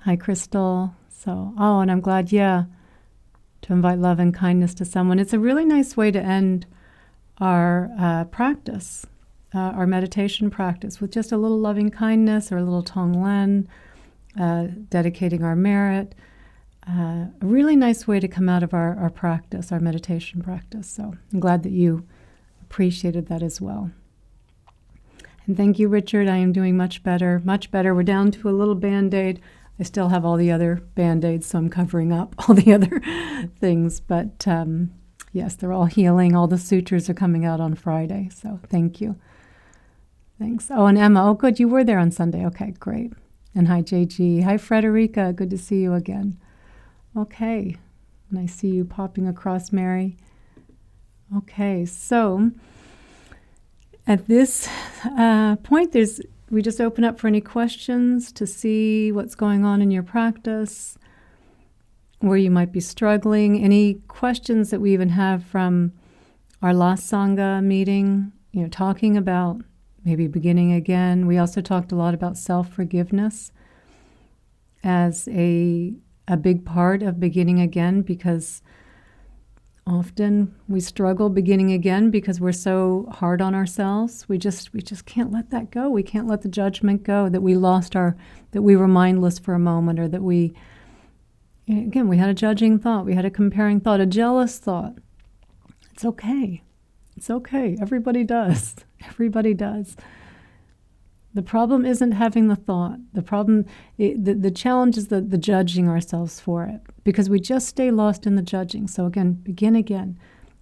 Hi, Crystal. So, and I'm glad, to invite love and kindness to someone. It's a really nice way to end our practice, our meditation practice, with just a little loving kindness or a little Tonglen, dedicating our merit. A really nice way to come out of our practice, our meditation practice. So I'm glad that you appreciated that as well. And thank you, Richard. I am doing much better, much better. We're down to a little Band-Aid. I still have all the other Band-Aids, so I'm covering up all the other things. But yes, they're all healing. All the sutures are coming out on Friday. So thank you. Thanks. Oh, and Emma. Oh, good. You were there on Sunday. Okay, great. And hi, JG. Hi, Frederica. Good to see you again. Okay. And I see you popping across, Mary. Okay, so at this point, we just open up for any questions to see what's going on in your practice, where you might be struggling. Any questions that we even have from our last Sangha meeting, talking about maybe beginning again. We also talked a lot about self-forgiveness as a big part of beginning again, because often we struggle beginning again because we're so hard on ourselves. We just can't let that go. We can't let the judgment go that we that we were mindless for a moment, or that we had a judging thought, we had a comparing thought, a jealous thought. It's okay. It's okay. Everybody does. Everybody does. The problem isn't having the thought. The challenge is the judging ourselves for it, because we just stay lost in the judging. So again, begin again,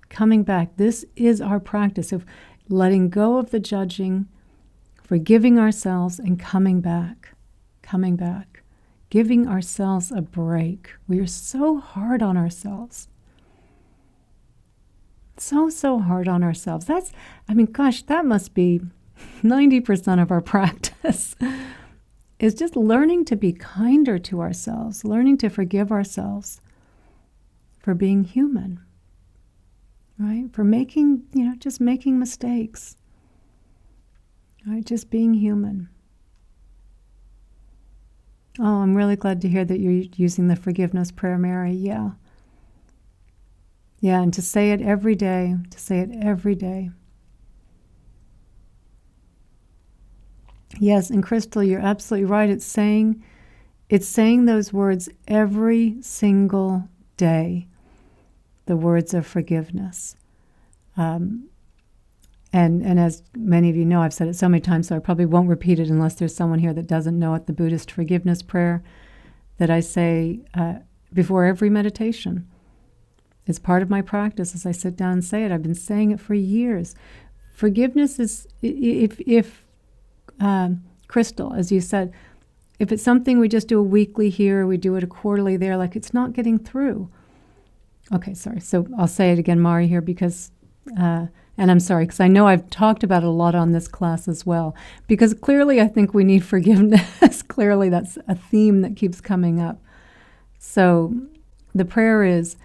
coming back. This is our practice of letting go of the judging, forgiving ourselves, and coming back, giving ourselves a break. We are so hard on ourselves. So hard on ourselves. That must be 90% of our practice is just learning to be kinder to ourselves, learning to forgive ourselves for being human, right? For making mistakes, right? Just being human. Oh, I'm really glad to hear that you're using the forgiveness prayer, Mary. Yeah, and to say it every day, Yes, and Crystal, you're absolutely right. It's saying those words every single day, the words of forgiveness. And as many of you know, I've said it so many times, so I probably won't repeat it unless there's someone here that doesn't know it, the Buddhist forgiveness prayer that I say before every meditation. It's part of my practice as I sit down and say it. I've been saying it for years. Forgiveness is, if Crystal, as you said, if it's something we just do a weekly here, we do it a quarterly there, like it's not getting through. Okay, sorry. So I'll say it again, Mari, here, because, and I'm sorry, because I know I've talked about it a lot on this class as well, because clearly I think we need forgiveness. Clearly that's a theme that keeps coming up. So the prayer is,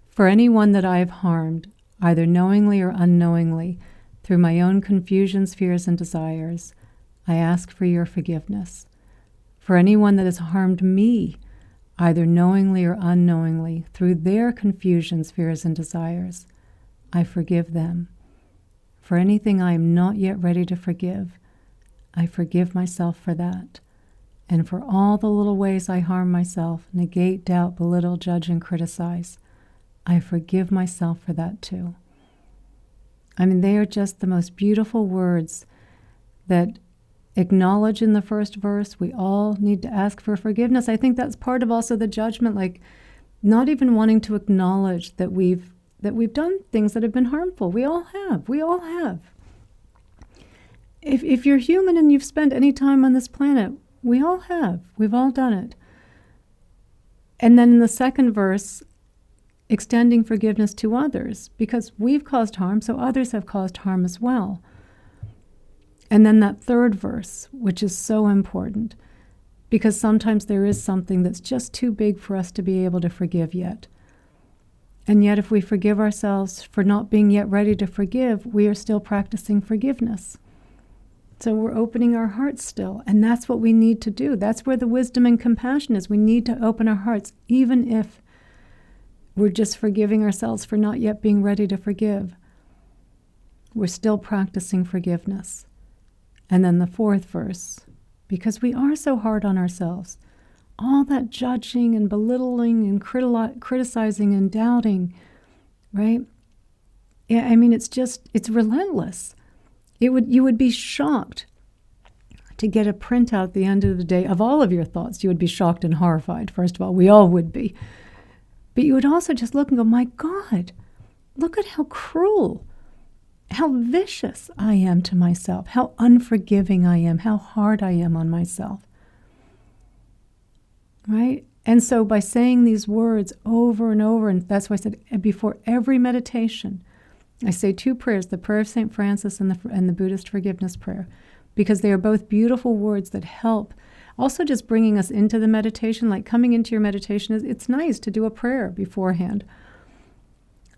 for anyone that I have harmed, either knowingly or unknowingly, through my own confusions, fears, and desires, I ask for your forgiveness. For anyone that has harmed me, either knowingly or unknowingly, through their confusions, fears, and desires, I forgive them. For anything I am not yet ready to forgive, I forgive myself for that. And for all the little ways I harm myself, negate, doubt, belittle, judge, and criticize, I forgive myself for that too. They are just the most beautiful words that acknowledge in the first verse we all need to ask for forgiveness. I think that's part of also the judgment, like not even wanting to acknowledge that we've done things that have been harmful. We all have. If you're human and you've spent any time on this planet, we all have. We've all done it. And then in the second verse, extending forgiveness to others, because we've caused harm, so others have caused harm as well. And then that third verse, which is so important, because sometimes there is something that's just too big for us to be able to forgive yet. And yet if we forgive ourselves for not being yet ready to forgive, we are still practicing forgiveness. So we're opening our hearts still, and that's what we need to do. That's where the wisdom and compassion is. We need to open our hearts, even if we're just forgiving ourselves for not yet being ready to forgive. We're still practicing forgiveness. And then the fourth verse, because we are so hard on ourselves, all that judging and belittling and criticizing and doubting, right? Yeah, I mean, it's relentless. You would be shocked to get a printout at the end of the day of all of your thoughts. You would be shocked and horrified, first of all. We all would be. But you would also just look and go, my God, look at how cruel, how vicious I am to myself, how unforgiving I am, how hard I am on myself. Right? And so by saying these words over and over, and that's why I said before every meditation, I say two prayers, the prayer of St. Francis and the Buddhist forgiveness prayer, because they are both beautiful words that help. Also just bringing us into the meditation, like coming into your meditation, it's nice to do a prayer beforehand.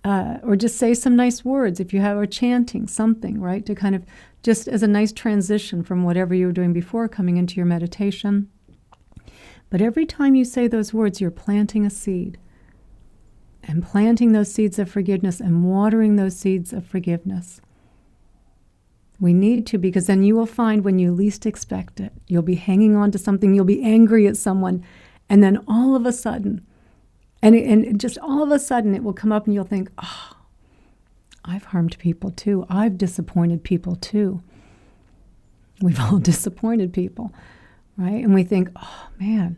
Or just say some nice words if you have, or chanting something, right? To kind of just as a nice transition from whatever you were doing before coming into your meditation. But every time you say those words, you're planting a seed. And planting those seeds of forgiveness and watering those seeds of forgiveness. We need to, because then you will find when you least expect it, you'll be hanging on to something, you'll be angry at someone, and then all of a sudden, and just all of a sudden it will come up and you'll think, oh, I've harmed people too. I've disappointed people too. We've all disappointed people, right? And we think, oh man,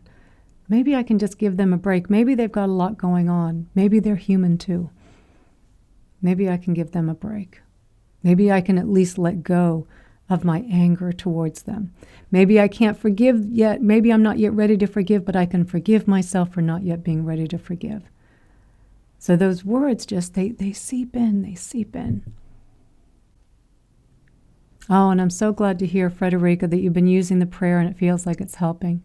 maybe I can just give them a break. Maybe they've got a lot going on. Maybe they're human too. Maybe I can give them a break. Maybe I can at least let go of my anger towards them. Maybe I can't forgive yet. Maybe I'm not yet ready to forgive, but I can forgive myself for not yet being ready to forgive. So those words just, they seep in, they seep in. Oh, and I'm so glad to hear, Frederica, that you've been using the prayer and it feels like it's helping.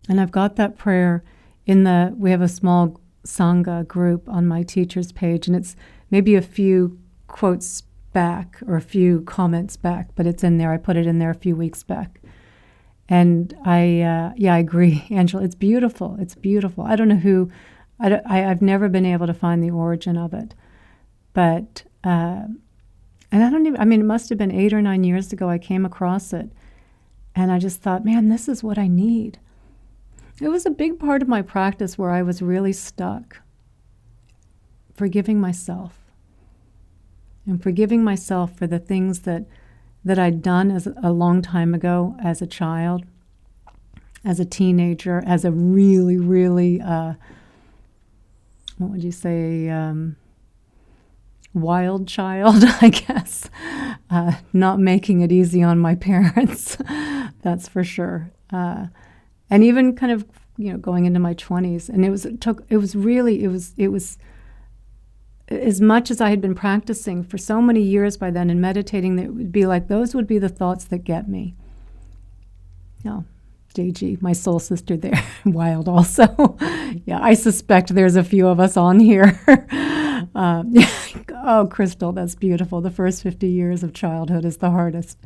And I've got that prayer we have a small Sangha group on my teacher's page, and it's maybe a few quotes back or a few comments back, but it's in there. I put it in there a few weeks back. And I agree, Angela. It's beautiful. It's beautiful. I don't know I've never been able to find the origin of it. But, and it must have been 8 or 9 years ago I came across it. And I just thought, man, this is what I need. It was a big part of my practice where I was really stuck. Forgiving myself. And forgiving myself for the things that I'd done as a long time ago as a child, as a teenager, as a really, really, what would you say, wild child, I guess. Not making it easy on my parents, that's for sure. And even kind of, going into my 20s. And it was as much as I had been practicing for so many years by then and meditating, that it would be like those would be the thoughts that get me. JG, my soul sister there, wild also. Yeah, I suspect there's a few of us on here. Oh, Crystal, that's beautiful. The first 50 years of childhood is the hardest.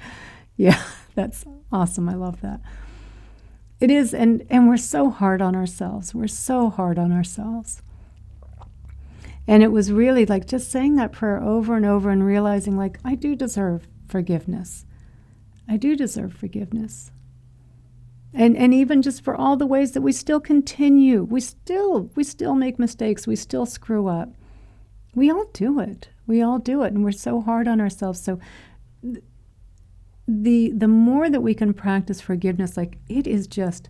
Yeah, that's awesome. I love that. It is, and we're so hard on ourselves. We're so hard on ourselves. And it was really like just saying that prayer over and over and realizing, like, I do deserve forgiveness. I do deserve forgiveness. And even just for all the ways that we still continue. We still make mistakes. We still screw up. We all do it. We all do it. And we're so hard on ourselves. So the more that we can practice forgiveness, like it is just,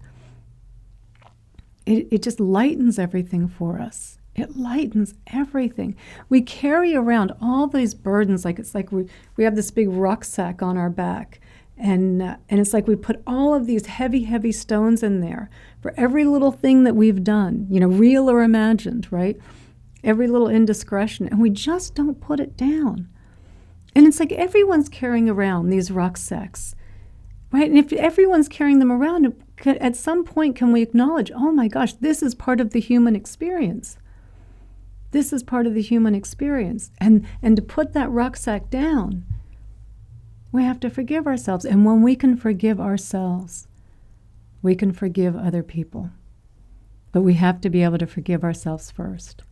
it just lightens everything for us. It lightens everything. We carry around all these burdens, like it's like we have this big rucksack on our back, and it's like we put all of these heavy, heavy stones in there for every little thing that we've done, real or imagined, right? Every little indiscretion, and we just don't put it down. And it's like everyone's carrying around these rucksacks, right? And if everyone's carrying them around, at some point can we acknowledge, oh my gosh, this is part of the human experience. This is part of the human experience. And to put that rucksack down We have to forgive ourselves. And when we can forgive ourselves, we can forgive other people. But we have to be able to forgive ourselves first.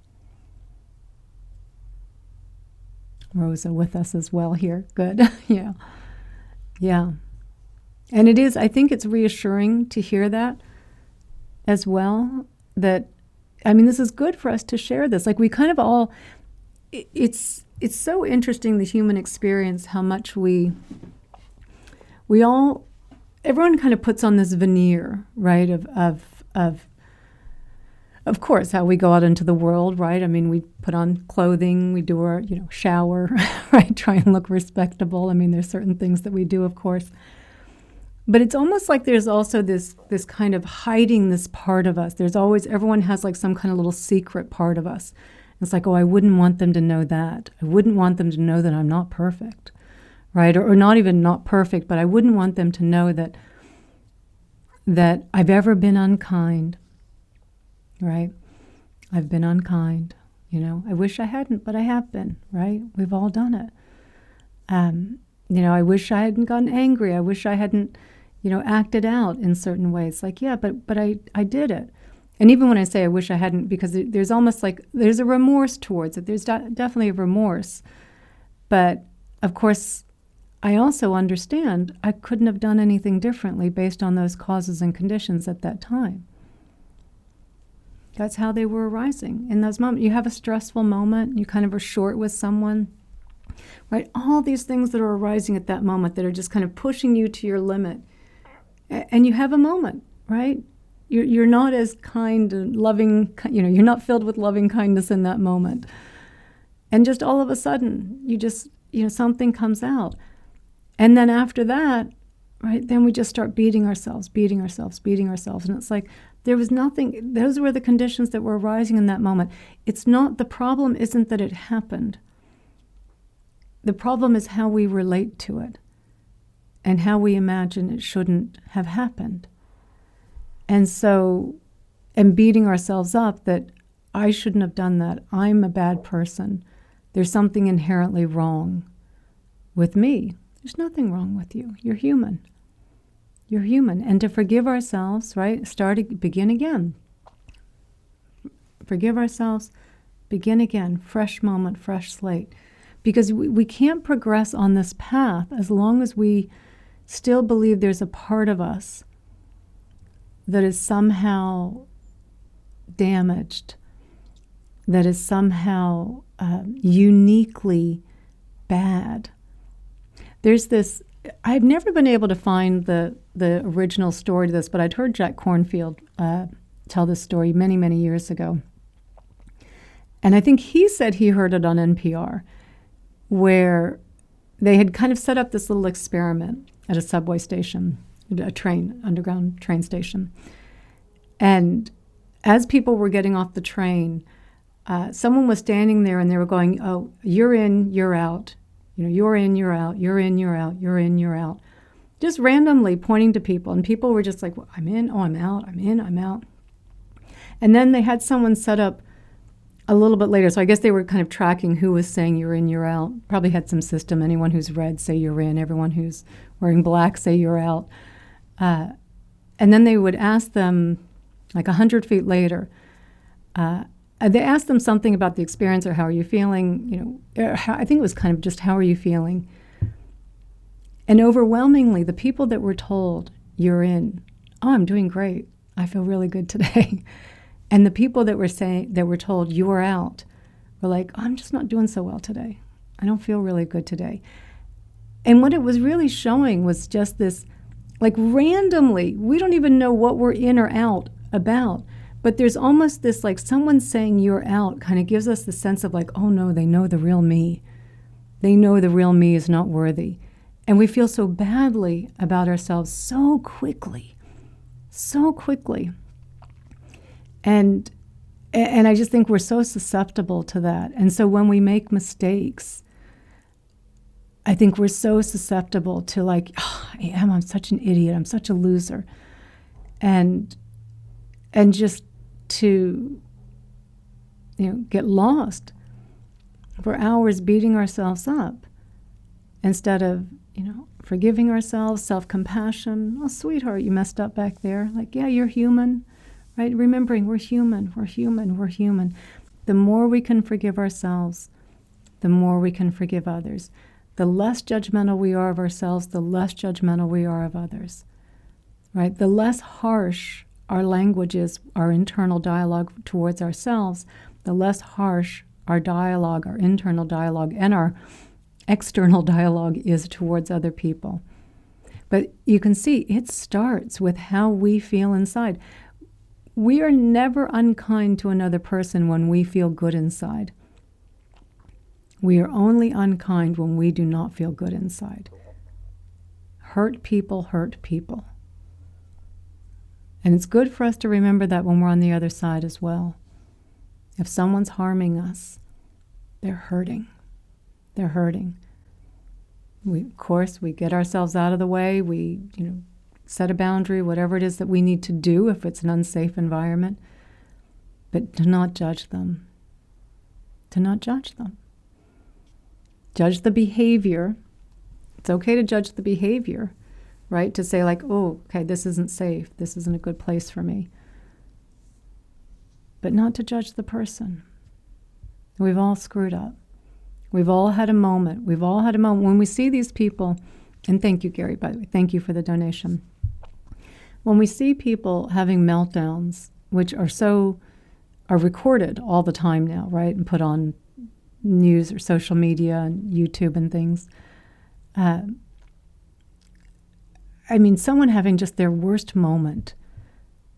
Rosa with us as well here. Good. Yeah. Yeah. And it is, I think it's reassuring to hear that as well, that, I mean, this is good for us to share this. Like we kind of all, it's so interesting, the human experience, how much we all, everyone kind of puts on this veneer, right, of course, how we go out into the world, right? I mean, we put on clothing, we do our, shower, right? Try and look respectable. I mean, there's certain things that we do, of course. But it's almost like there's also this kind of hiding this part of us. There's always, everyone has like some kind of little secret part of us. It's like, oh, I wouldn't want them to know that. I wouldn't want them to know that I'm not perfect, right? Or not even not perfect, but I wouldn't want them to know that I've ever been unkind. Right? I've been unkind, I wish I hadn't, but I have been, right? We've all done it. I wish I hadn't gotten angry. I wish I hadn't, acted out in certain ways. Like, yeah, but I did it. And even when I say I wish I hadn't, because there's almost like, there's a remorse towards it. There's definitely a remorse. But of course, I also understand I couldn't have done anything differently based on those causes and conditions at that time. That's how they were arising in those moments. You have a stressful moment, you kind of are short with someone, right? All these things that are arising at that moment that are just kind of pushing you to your limit. And you have a moment, right? You're not as kind and loving, you're not filled with loving kindness in that moment. And just all of a sudden, you just, something comes out. And then after that, right, then we just start beating ourselves. And it's like, there was nothing, those were the conditions that were arising in that moment. It's not, the problem isn't that it happened. The problem is how we relate to it and how we imagine it shouldn't have happened. And so, and beating ourselves up that I shouldn't have done that. I'm a bad person. There's something inherently wrong with me. There's nothing wrong with you. You're human. You're human. And to forgive ourselves, right? Begin again. Forgive ourselves, begin again. Fresh moment, fresh slate. Because we can't progress on this path as long as we still believe there's a part of us that is somehow damaged, that is somehow uniquely bad. There's this, I've never been able to find the original story to this, but I'd heard Jack Kornfield tell this story many, many years ago. And I think he said he heard it on NPR, where they had kind of set up this little experiment at a subway station, underground train station. And as people were getting off the train, someone was standing there and they were going, oh, you're in, you're out. You're in, you're out, you're in, you're out, you're in, you're out. Just randomly pointing to people. And people were just like, well, I'm in, oh, I'm out, I'm in, I'm out. And then they had someone set up a little bit later. So I guess they were kind of tracking who was saying you're in, you're out. Probably had some system. Anyone who's red, say you're in. Everyone who's wearing black, say you're out. And then they would ask them, like 100 feet later, they asked them something about the experience or how are you feeling, I think it was kind of just how are you feeling. And overwhelmingly, the people that were told, you're in, oh, I'm doing great. I feel really good today. And the people that were told, you are out, were like, oh, I'm just not doing so well today. I don't feel really good today. And what it was really showing was just this, like randomly, we don't even know what we're in or out about. But there's almost this, like someone saying you're out kind of gives us the sense of like, oh no, they know the real me. They know the real me is not worthy. And we feel so badly about ourselves so quickly. And I just think we're so susceptible to that. And so when we make mistakes, I think we're so susceptible to like, oh, I'm such an idiot. I'm such a loser. And just to, get lost for hours beating ourselves up instead of, forgiving ourselves, self-compassion. Oh, sweetheart, you messed up back there. Like, yeah, you're human, right? Remembering we're human, we're human, we're human. The more we can forgive ourselves, the more we can forgive others. The less judgmental we are of ourselves, the less judgmental we are of others, right? The less harsh our language is, our internal dialogue towards ourselves, the less harsh our dialogue, our internal dialogue, and our external dialogue is towards other people. But you can see it starts with how we feel inside. We are never unkind to another person when we feel good inside. We are only unkind when we do not feel good inside. Hurt people hurt people. And it's good for us to remember that when we're on the other side as well. If someone's harming us, they're hurting. They're hurting. Of course, we get ourselves out of the way. We, set a boundary, whatever it is that we need to do if it's an unsafe environment. But do not judge them. Do not judge them. Judge the behavior. It's okay to judge the behavior, right? To say like, oh, okay, this isn't safe. This isn't a good place for me. But not to judge the person. We've all screwed up. We've all had a moment. We've all had a moment when we see these people, and thank you, Gary, by the way. Thank you for the donation. When we see people having meltdowns, which are recorded all the time now, right, and put on news or social media and YouTube and things. Someone having just their worst moment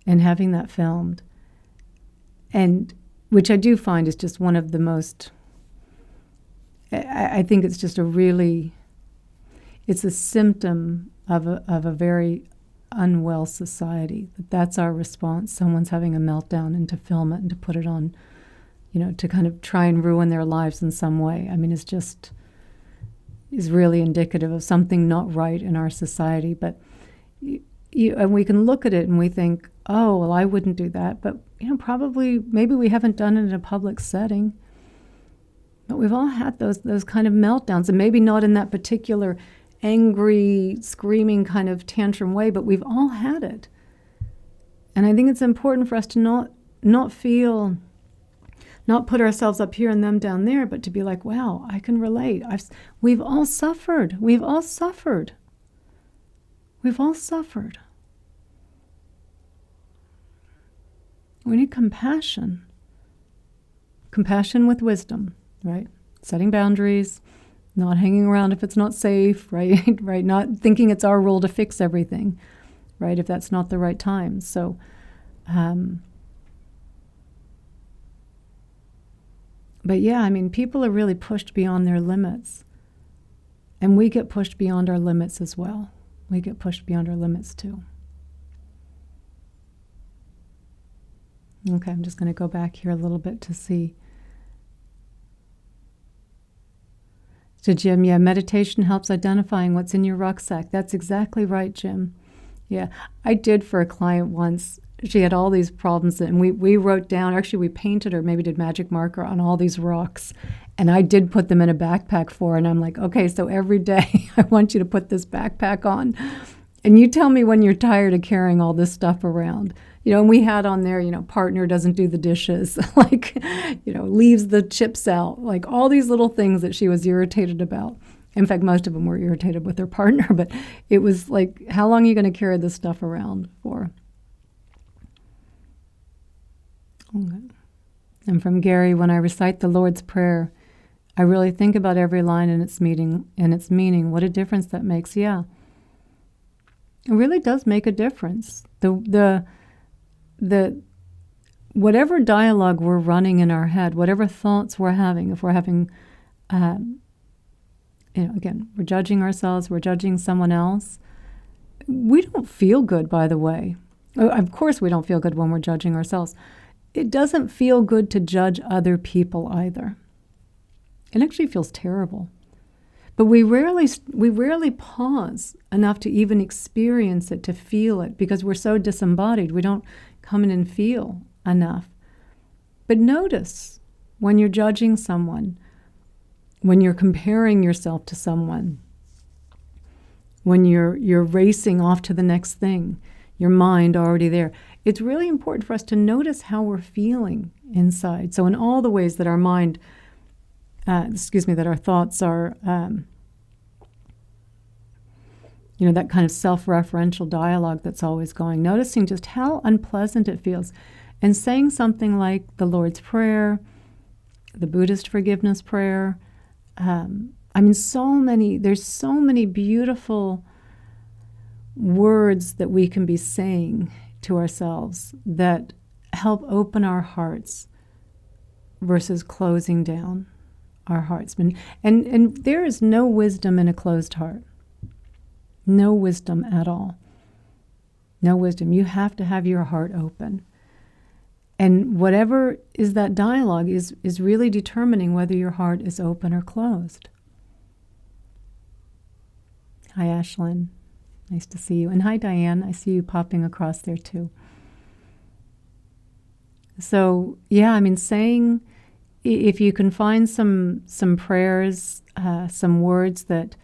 and having that filmed, and which I do find is just one of the most, I think it's just it's a symptom of a very unwell society. That's our response. Someone's having a meltdown, and to film it and to put it on, to kind of try and ruin their lives in some way. Is really indicative of something not right in our society. But and we can look at it and we think, oh, well, I wouldn't do that. But probably, maybe we haven't done it in a public setting. But we've all had those kind of meltdowns, and maybe not in that particular angry, screaming kind of tantrum way, but we've all had it. And I think it's important for us to not put ourselves up here and them down there, but to be like, wow, I can relate. We've all suffered. We've all suffered. We've all suffered. We need compassion. Compassion with wisdom, right? Setting boundaries, not hanging around if it's not safe, right? Right? Not thinking it's our role to fix everything, right? If that's not the right time. So, but yeah, people are really pushed beyond their limits. And we get pushed beyond our limits as well. We get pushed beyond our limits too. Okay, I'm just going to go back here a little bit to see. So Jim, yeah, meditation helps identifying what's in your rucksack. That's exactly right, Jim. Yeah, I did for a client once. She had all these problems, and we wrote down, actually we painted or maybe did magic marker on all these rocks, and I did put them in a backpack for her, and I'm like, okay, so every day I want you to put this backpack on, and you tell me when you're tired of carrying all this stuff around. And we had on there, partner doesn't do the dishes, leaves the chips out, like all these little things that she was irritated about. In fact, most of them were irritated with their partner, but it was like, how long are you going to carry this stuff around for? Okay. And from Gary, when I recite the Lord's Prayer, I really think about every line in its meaning. What a difference that makes. Yeah. It really does make a difference. The whatever dialogue we're running in our head, whatever thoughts we're having, if we're having, again, we're judging ourselves, we're judging someone else. We don't feel good, by the way. Of course we don't feel good when we're judging ourselves. It doesn't feel good to judge other people either. It actually feels terrible. But we rarely pause enough to even experience it, to feel it, because we're so disembodied. We don't come in and feel enough. But notice when you're judging someone, when you're comparing yourself to someone, when you're racing off to the next thing, your mind already there. It's really important for us to notice how we're feeling inside. So in all the ways that our mind, that our thoughts are, that kind of self-referential dialogue that's always going, noticing just how unpleasant it feels. And saying something like the Lord's Prayer, the Buddhist forgiveness prayer. There's so many beautiful words that we can be saying to ourselves that help open our hearts versus closing down our hearts. And there is no wisdom in a closed heart. No wisdom at all. No wisdom. You have to have your heart open. And whatever is that dialogue is really determining whether your heart is open or closed. Hi, Ashlyn. Nice to see you. And hi, Diane. I see you popping across there too. So, saying, if you can find some prayers, some words that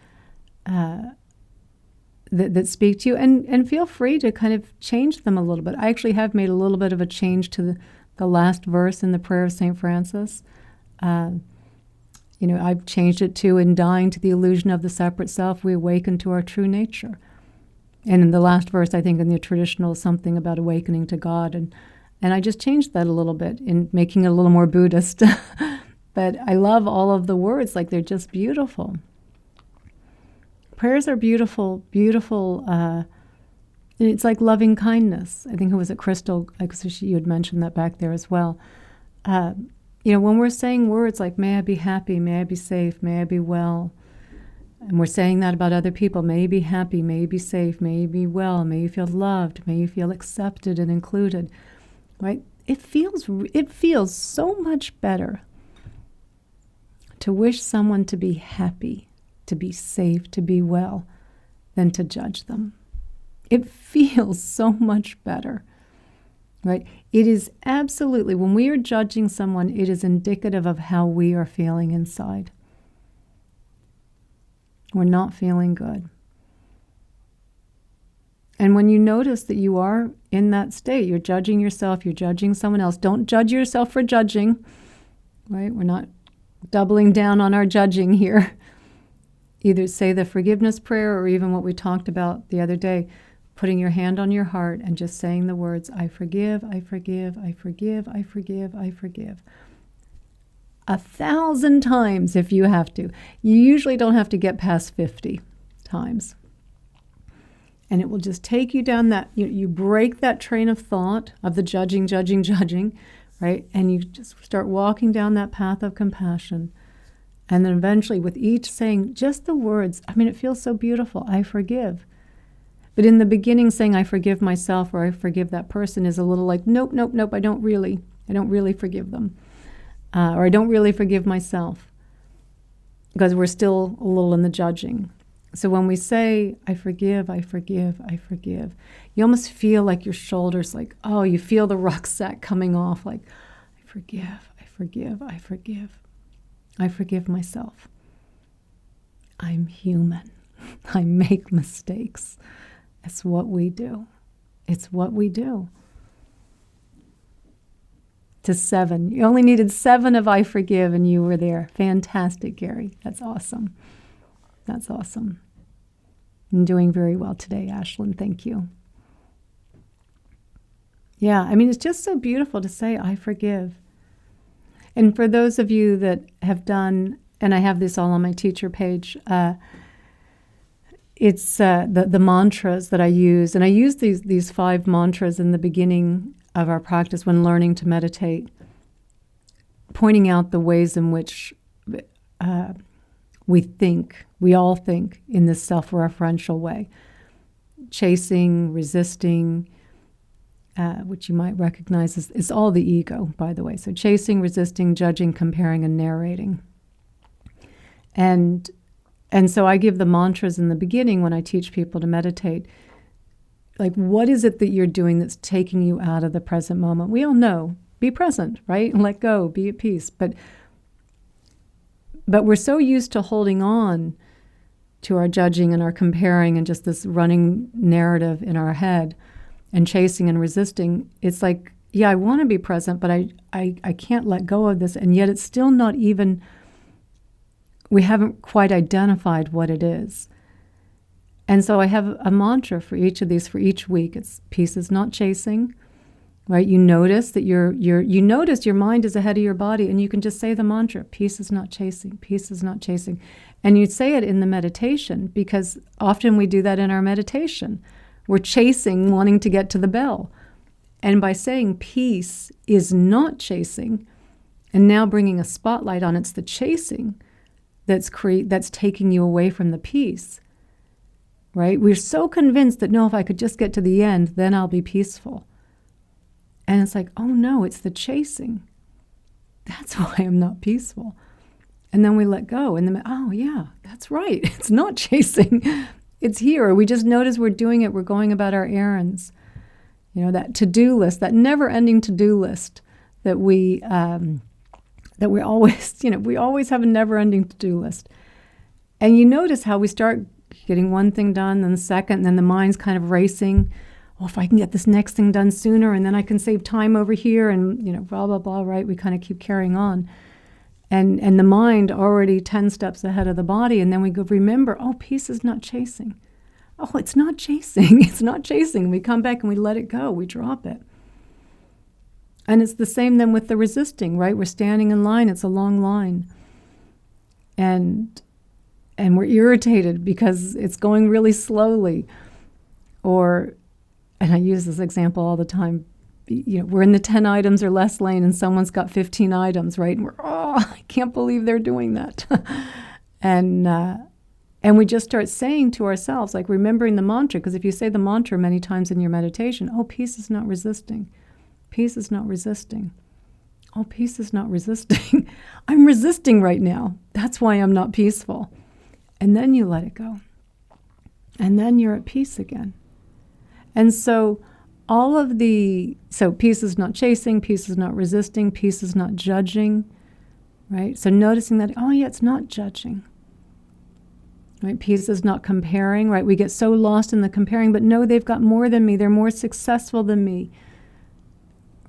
speak to you, and feel free to kind of change them a little bit. I actually have made a little bit of a change to the last verse in the prayer of St. Francis. I've changed it to, in dying to the illusion of the separate self, we awaken to our true nature. And in the last verse, I think in the traditional, something about awakening to God. And I just changed that a little bit in making it a little more Buddhist. But I love all of the words, like they're just beautiful. Prayers are beautiful, beautiful. It's like loving kindness. I think it was at Crystal, you had mentioned that back there as well. When we're saying words like, may I be happy, may I be safe, may I be well, and we're saying that about other people, may you be happy, may you be safe, may you be well, may you feel loved, may you feel accepted and included, right? It feels so much better to wish someone to be happy, to be safe, to be well, than to judge them. It feels so much better, right? It is absolutely, when we are judging someone, it is indicative of how we are feeling inside. We're not feeling good. And when you notice that you are in that state, you're judging yourself, you're judging someone else, don't judge yourself for judging, right? We're not doubling down on our judging here. Either say the forgiveness prayer or even what we talked about the other day, putting your hand on your heart and just saying the words, I forgive, I forgive, I forgive, I forgive, I forgive. 1,000 times if you have to. You usually don't have to get past 50 times. And it will just take you down that, you break that train of thought of the judging, right? And you just start walking down that path of compassion. And then eventually with each saying just the words, it feels so beautiful, I forgive. But in the beginning saying I forgive myself or I forgive that person is a little like, nope, I don't really forgive them. Or I don't really forgive myself. Because we're still a little in the judging. So when we say, I forgive, I forgive, I forgive, you almost feel like your shoulders, like, oh, you feel the rucksack coming off, like, I forgive, I forgive, I forgive. I forgive myself. I'm human. I make mistakes. It's what we do. It's what we do. To 7. You only needed 7 of I forgive and you were there. Fantastic, Gary. That's awesome. That's awesome. I'm doing very well today, Ashlyn. Thank you. Yeah, it's just so beautiful to say, I forgive. And for those of you that have done, and I have this all on my teacher page, it's the mantras that I use. And I use these 5 mantras in the beginning of our practice when learning to meditate, pointing out the ways in which we all think in this self-referential way. Chasing, resisting, which you might recognize is all the ego, by the way. So chasing, resisting, judging, comparing, and narrating. And so I give the mantras in the beginning when I teach people to meditate. Like, what is it that you're doing that's taking you out of the present moment? We all know, be present, right? Let go, be at peace. But we're so used to holding on to our judging and our comparing and just this running narrative in our head and chasing and resisting, it's like, yeah, I want to be present, but I can't let go of this. And yet it's still not even, we haven't quite identified what it is. And so I have a mantra for each of these for each week. It's peace is not chasing, right? You notice that you notice your mind is ahead of your body, and you can just say the mantra, peace is not chasing, peace is not chasing. And you say it in the meditation, because often we do that in our meditation. We're chasing, wanting to get to the bell. And by saying peace is not chasing, and now bringing a spotlight on it's the chasing that's taking you away from the peace, right? We're so convinced that, no, if I could just get to the end, then I'll be peaceful. And it's like, oh no, it's the chasing. That's why I'm not peaceful. And then we let go, and then, oh yeah, that's right. It's not chasing. It's here. We just notice we're doing it. We're going about our errands. You know, that to-do list, that never-ending to-do list that we always, we always have a never-ending to-do list. And you notice how we start getting one thing done, then the second, and then the mind's kind of racing. Oh, if I can get this next thing done sooner, and then I can save time over here, and, blah, blah, blah, right? We kind of keep carrying on. And the mind already 10 steps ahead of the body, and then we go, remember, oh, peace is not chasing. Oh, it's not chasing. It's not chasing. We come back and we let it go. We drop it. And it's the same then with the resisting, right? We're standing in line. It's a long line. And we're irritated because it's going really slowly. And I use this example all the time, we're in the 10 items or less lane and someone's got 15 items, right? And we're, I can't believe they're doing that. And we just start saying to ourselves, like remembering the mantra, because if you say the mantra many times in your meditation, oh, peace is not resisting. Peace is not resisting. Oh, peace is not resisting. I'm resisting right now. That's why I'm not peaceful. And then you let it go. And then you're at peace again. And so so peace is not chasing, peace is not resisting, peace is not judging, right? So noticing that, oh yeah, it's not judging. Right? Peace is not comparing, right? We get so lost in the comparing, but no, they've got more than me. They're more successful than me,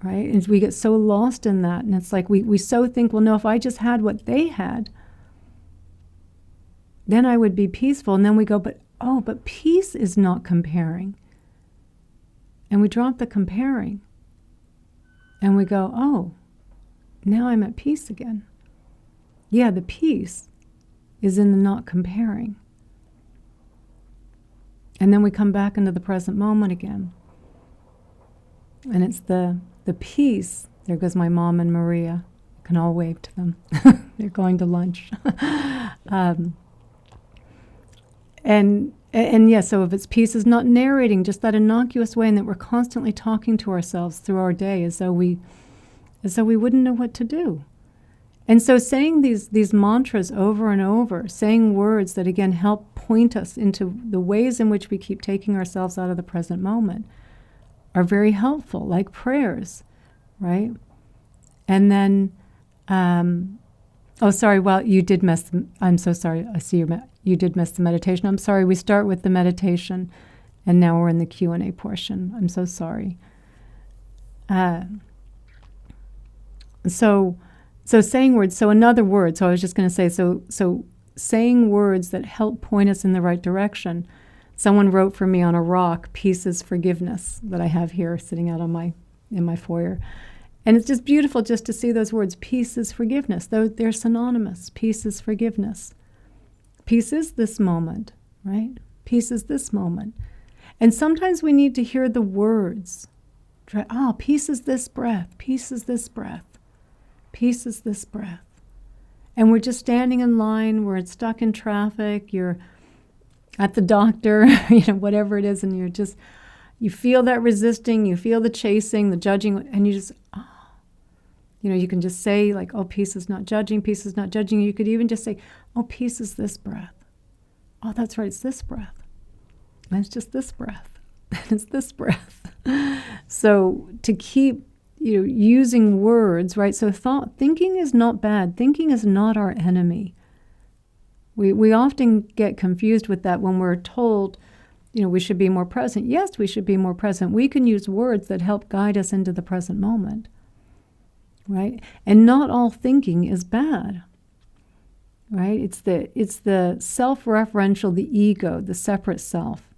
right? And we get so lost in that. And it's like we so think, well, no, if I just had what they had, then I would be peaceful. And then we go, but peace is not comparing. And we drop the comparing. And we go, oh, now I'm at peace again. Yeah, the peace is in the not comparing. And then we come back into the present moment again. And it's the peace. There goes my mom and Maria. I can all wave to them. They're going to lunch. And yeah, so if it's peace is not narrating, just that innocuous way, and that we're constantly talking to ourselves through our day as though we wouldn't know what to do. And so saying these mantras over and over, saying words that again help point us into the ways in which we keep taking ourselves out of the present moment are very helpful, like prayers, right? And then, you did miss, I'm so sorry, I see you did miss the meditation. I'm sorry, we start with the meditation, and now we're in the Q&A portion. I'm so sorry. So saying words, so another word, so I was just going to say, so saying words that help point us in the right direction. Someone wrote for me on a rock, peace is forgiveness, that I have here sitting out in my foyer. And it's just beautiful just to see those words, peace is forgiveness. They're synonymous. Peace is forgiveness. Peace is this moment, right? Peace is this moment. And sometimes we need to hear the words. Peace is this breath. Peace is this breath. Peace is this breath. And we're just standing in line, we're stuck in traffic, you're at the doctor, whatever it is, and you feel that resisting, you feel the chasing, the judging, and you just, you can just say like, oh, peace is not judging, peace is not judging. You could even just say, oh, peace is this breath. Oh, that's right, it's this breath. And it's just this breath. And it's this breath. So to keep using words, right? So thinking is not bad. Thinking is not our enemy. We often get confused with that when we're told, we should be more present. Yes, we should be more present. We can use words that help guide us into the present moment, right? And not all thinking is bad, right? It's the self-referential, the ego, the separate self,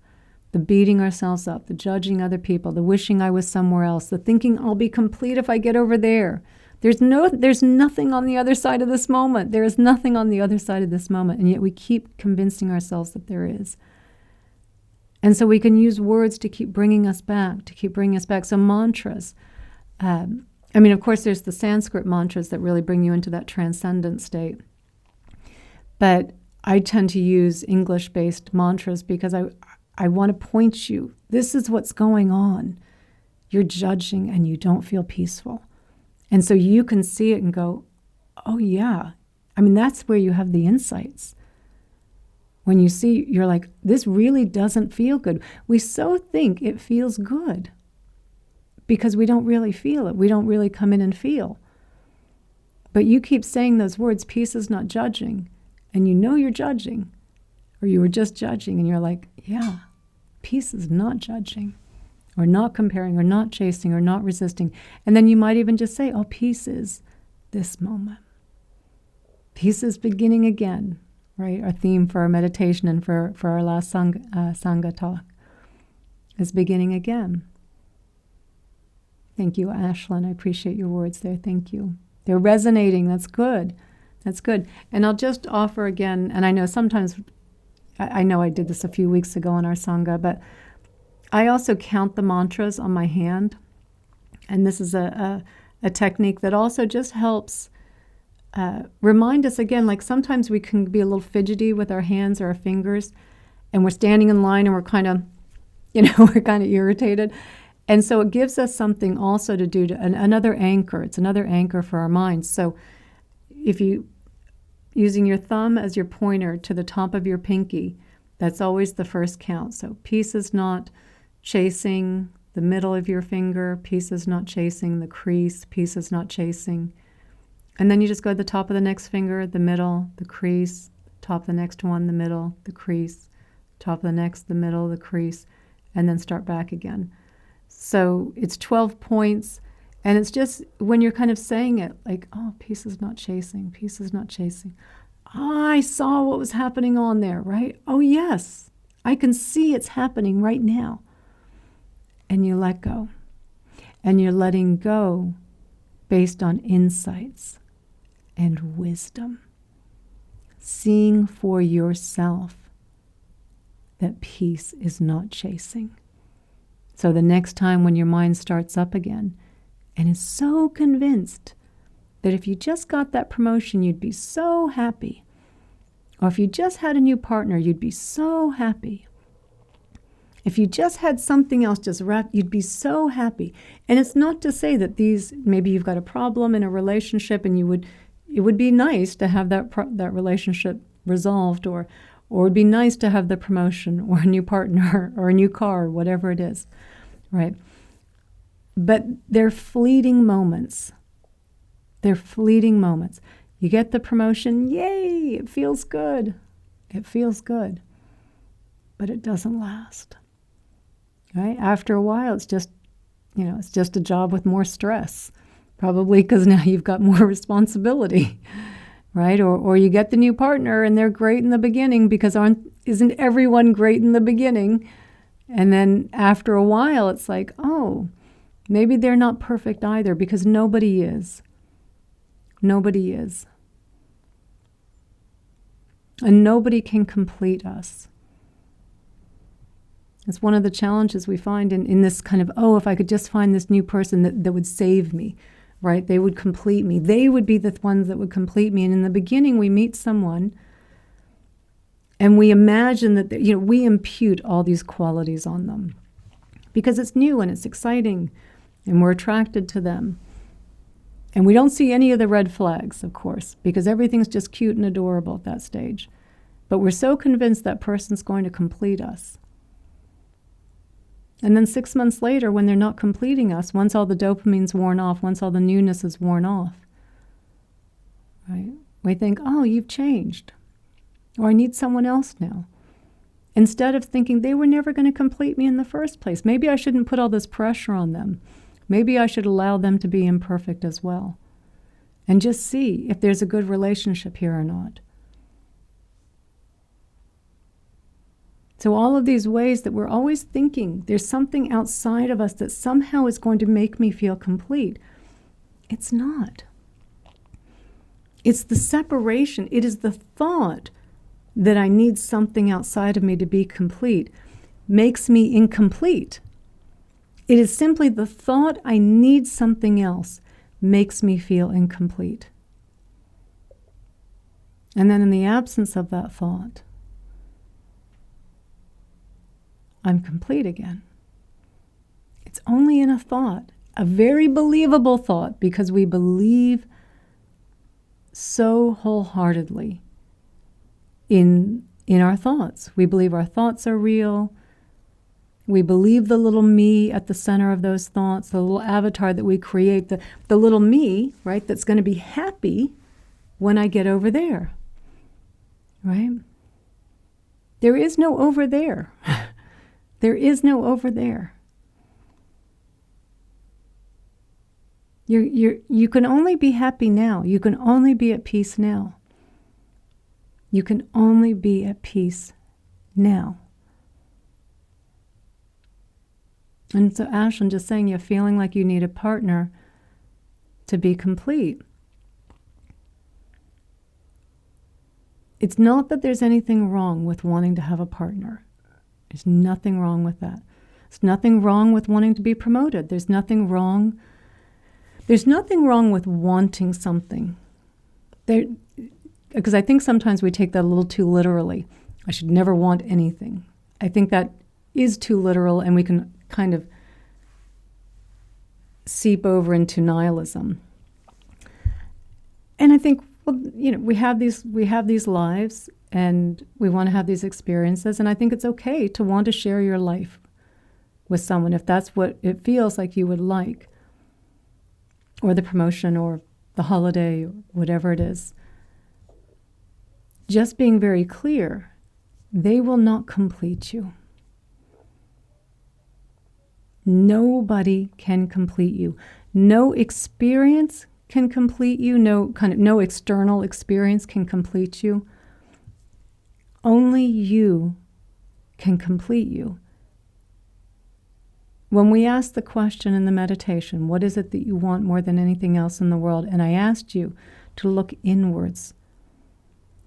the beating ourselves up, the judging other people, the wishing I was somewhere else, the thinking I'll be complete if I get over there. There's nothing on the other side of this moment. There is nothing on the other side of this moment, and yet we keep convincing ourselves that there is. And so we can use words to keep bringing us back, So mantras. Of course, there's the Sanskrit mantras that really bring you into that transcendent state. But I tend to use English-based mantras because I want to point you. This is what's going on. You're judging and you don't feel peaceful. And so you can see it and go, oh yeah. That's where you have the insights. When you see, you're like, this really doesn't feel good. We so think it feels good because we don't really feel it. We don't really come in and feel. But you keep saying those words, peace is not judging, and you're judging, or you were just judging, and you're like, yeah, peace is not judging, or not comparing, or not chasing, or not resisting. And then you might even just say, oh, peace is this moment. Peace is beginning again. Right, our theme for our meditation and for our last Sangha talk is beginning again. Thank you, Ashlyn. I appreciate your words there. Thank you. They're resonating. That's good. That's good. And I'll just offer again, and I know sometimes, I know I did this a few weeks ago in our Sangha, but I also count the mantras on my hand. And this is a technique that also just helps remind us again, like sometimes we can be a little fidgety with our hands or our fingers, and we're standing in line and we're kind of, we're kind of irritated. And so it gives us something also to do, another anchor. It's another anchor for our minds. So if you, using your thumb as your pointer to the top of your pinky, that's always the first count. So peace is not chasing the middle of your finger. Peace is not chasing the crease. Peace is not chasing. And then you just go to the top of the next finger, the middle, the crease, top of the next one, the middle, the crease, top of the next, the middle, the crease, and then start back again. So it's 12 points, and it's just when you're kind of saying it, like, oh, peace is not chasing, peace is not chasing. Oh, I saw what was happening on there, right? Oh, yes, I can see it's happening right now. And you let go. And you're letting go based on insights and wisdom, seeing for yourself that peace is not chasing. So the next time when your mind starts up again and is so convinced that if you just got that promotion, you'd be so happy, or if you just had a new partner, you'd be so happy. If you just had something else just wrapped, you'd be so happy. And it's not to say that maybe you've got a problem in a relationship and it would be nice to have that relationship resolved, or it would be nice to have the promotion or a new partner or a new car, or whatever it is, right? But they're fleeting moments. They're fleeting moments. You get the promotion, yay, it feels good. It feels good. But it doesn't last. Right? After a while, it's just a job with more stress. Probably because now you've got more responsibility, right? Or you get the new partner and they're great in the beginning because isn't everyone great in the beginning? And then after a while, it's like, oh, maybe they're not perfect either, because nobody is. Nobody is. And nobody can complete us. It's one of the challenges we find in this kind of, if I could just find this new person that would save me, right? They would complete me. They would be the ones that would complete me. And in the beginning, we meet someone and we imagine that, we impute all these qualities on them because it's new and it's exciting and we're attracted to them. And we don't see any of the red flags, of course, because everything's just cute and adorable at that stage. But we're so convinced that person's going to complete us. And then 6 months later, when they're not completing us, once all the dopamine's worn off, once all the newness is worn off, right? We think, oh, you've changed. Or I need someone else now. Instead of thinking they were never going to complete me in the first place. Maybe I shouldn't put all this pressure on them. Maybe I should allow them to be imperfect as well. And just see if there's a good relationship here or not. So all of these ways that we're always thinking there's something outside of us that somehow is going to make me feel complete. It's not. It's the separation. It is the thought that I need something outside of me to be complete makes me incomplete. It is simply the thought I need something else makes me feel incomplete. And then in the absence of that thought, I'm complete again. It's only in a thought, a very believable thought, because we believe so wholeheartedly in our thoughts. We believe our thoughts are real. We believe the little me at the center of those thoughts, the little avatar that we create, the little me, right, that's going to be happy when I get over there, right? There is no over there. There is no over there. You can only be happy now. You can only be at peace now. You can only be at peace now. And so, Ash, I'm just saying, you're feeling like you need a partner to be complete. It's not that there's anything wrong with wanting to have a partner. There's nothing wrong with that. There's nothing wrong with wanting to be promoted. There's nothing wrong with wanting something. Because I think sometimes we take that a little too literally. I should never want anything. I think that is too literal, and we can kind of seep over into nihilism. And I think, well, we have these lives, and we want to have these experiences, and I think it's okay to want to share your life with someone if that's what it feels like you would like, or the promotion, or the holiday, or whatever it is. Just being very clear, they will not complete you. Nobody can complete you. No experience can complete you. No external experience can complete you. Only you can complete you. When we ask the question in the meditation, what is it that you want more than anything else in the world? And I asked you to look inwards,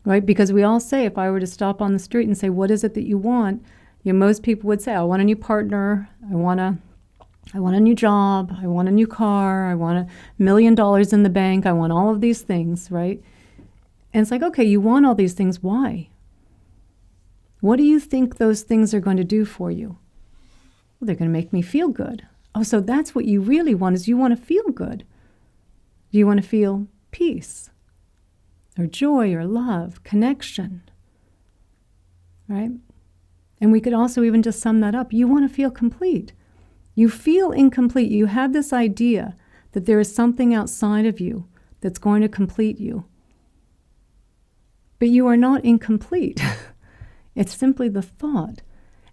right? Because we all say, if I were to stop on the street and say, what is it that you want? Most people would say, I want a new partner. I want a new job. I want a new car. I want $1 million in the bank. I want all of these things, right? And it's like, okay, you want all these things. Why? What do you think those things are going to do for you? Well, they're going to make me feel good. Oh, so that's what you really want, is you want to feel good. You want to feel peace or joy or love, connection, right? And we could also even just sum that up. You want to feel complete. You feel incomplete. You have this idea that there is something outside of you that's going to complete you. But you are not incomplete. It's simply the thought.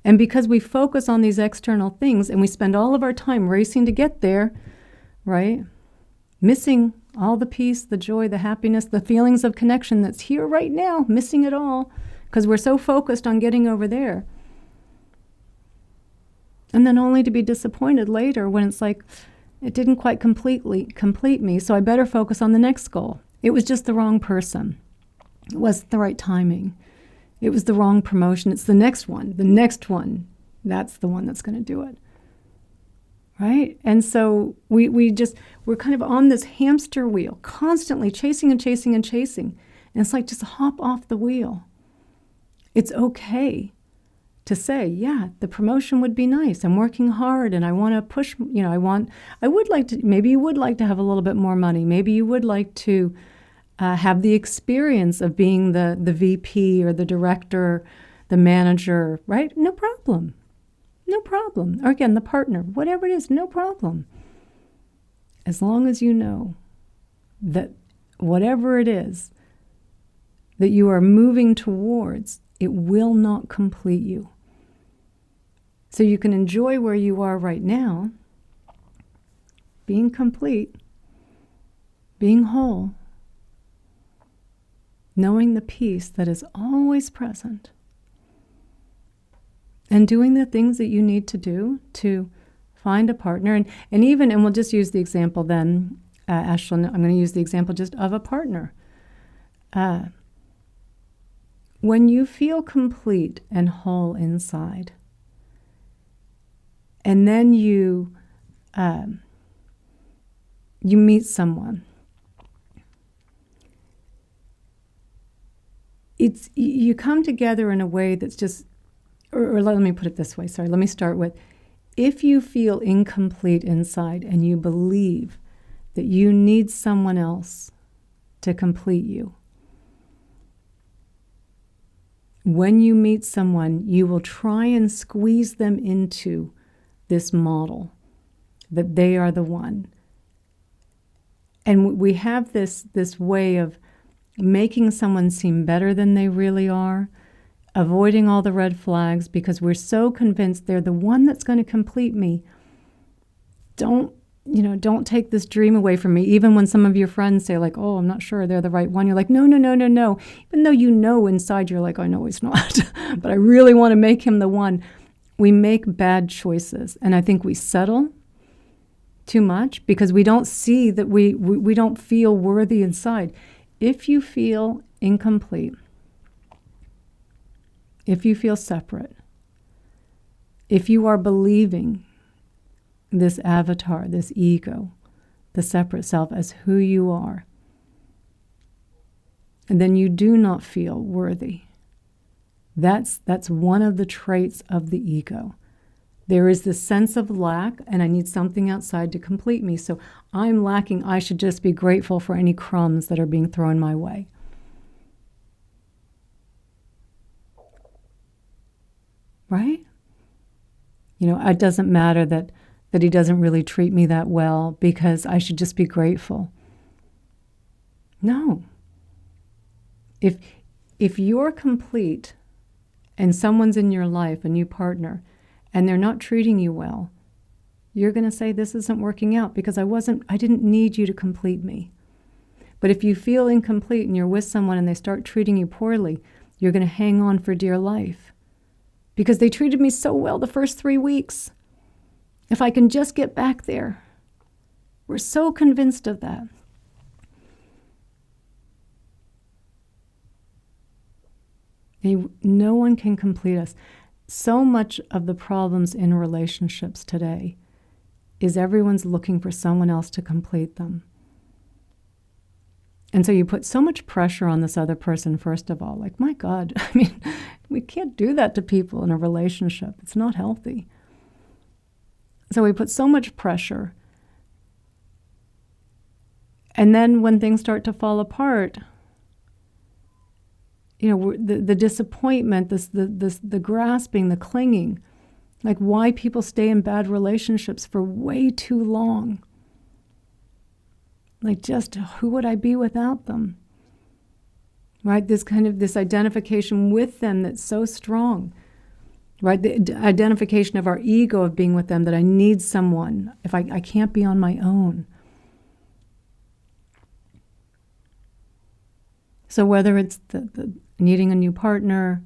And because we focus on these external things and we spend all of our time racing to get there, right? Missing all the peace, the joy, the happiness, the feelings of connection that's here right now, missing it all because we're so focused on getting over there. And then only to be disappointed later when it's like, it didn't quite complete me, so I better focus on the next goal. It was just the wrong person. It wasn't the right timing. It was the wrong promotion. It's the next one. The next one, that's the one that's going to do it. Right? And so we're kind of on this hamster wheel, constantly chasing and chasing and chasing. And it's like, just hop off the wheel. It's okay to say, yeah, the promotion would be nice. I'm working hard and I want to push, maybe you would like to have a little bit more money. Maybe you would like to have the experience of being the VP or the director, the manager, right? No problem. No problem. Or again, the partner, whatever it is, no problem. As long as you know that whatever it is, that you are moving towards, it will not complete you. So you can enjoy where you are right now, being complete, being whole, knowing the peace that is always present, and doing the things that you need to do to find a partner. And we'll just use the example then, Ashlyn, I'm going to use the example just of a partner. When you feel complete and whole inside, and then you meet someone, you come together in a way that's just, or let me put it this way, let me start with, if you feel incomplete inside and you believe that you need someone else to complete you, when you meet someone, you will try and squeeze them into this model that they are the one. And we have this way of making someone seem better than they really are, avoiding all the red flags because we're so convinced they're the one that's going to complete me. Don't take this dream away from me. Even when some of your friends say like, oh, I'm not sure they're the right one. You're like, no. Even though you know inside you're like, I know he's not, but I really want to make him the one. We make bad choices. And I think we settle too much because we don't see that we don't feel worthy inside. If you feel incomplete, if you feel separate, if you are believing this avatar, this ego, the separate self as who you are, and then you do not feel worthy, that's one of the traits of the ego. There is this sense of lack, and I need something outside to complete me. So I'm lacking. I should just be grateful for any crumbs that are being thrown my way. Right? It doesn't matter that he doesn't really treat me that well because I should just be grateful. No. If you're complete and someone's in your life, a new partner, and they're not treating you well, you're going to say, this isn't working out because I didn't need you to complete me. But if you feel incomplete and you're with someone and they start treating you poorly, you're going to hang on for dear life because they treated me so well the first 3 weeks. If I can just get back there. We're so convinced of that. No one can complete us. So much of the problems in relationships today is everyone's looking for someone else to complete them. And so you put so much pressure on this other person, first of all. Like, my God, we can't do that to people in a relationship. It's not healthy. So we put so much pressure. And then when things start to fall apart, the disappointment, the grasping, the clinging, like why people stay in bad relationships for way too long. Like, just who would I be without them? Right? This identification with them that's so strong. Right? The identification of our ego of being with them, that I need someone if I can't be on my own. So whether it's the needing a new partner,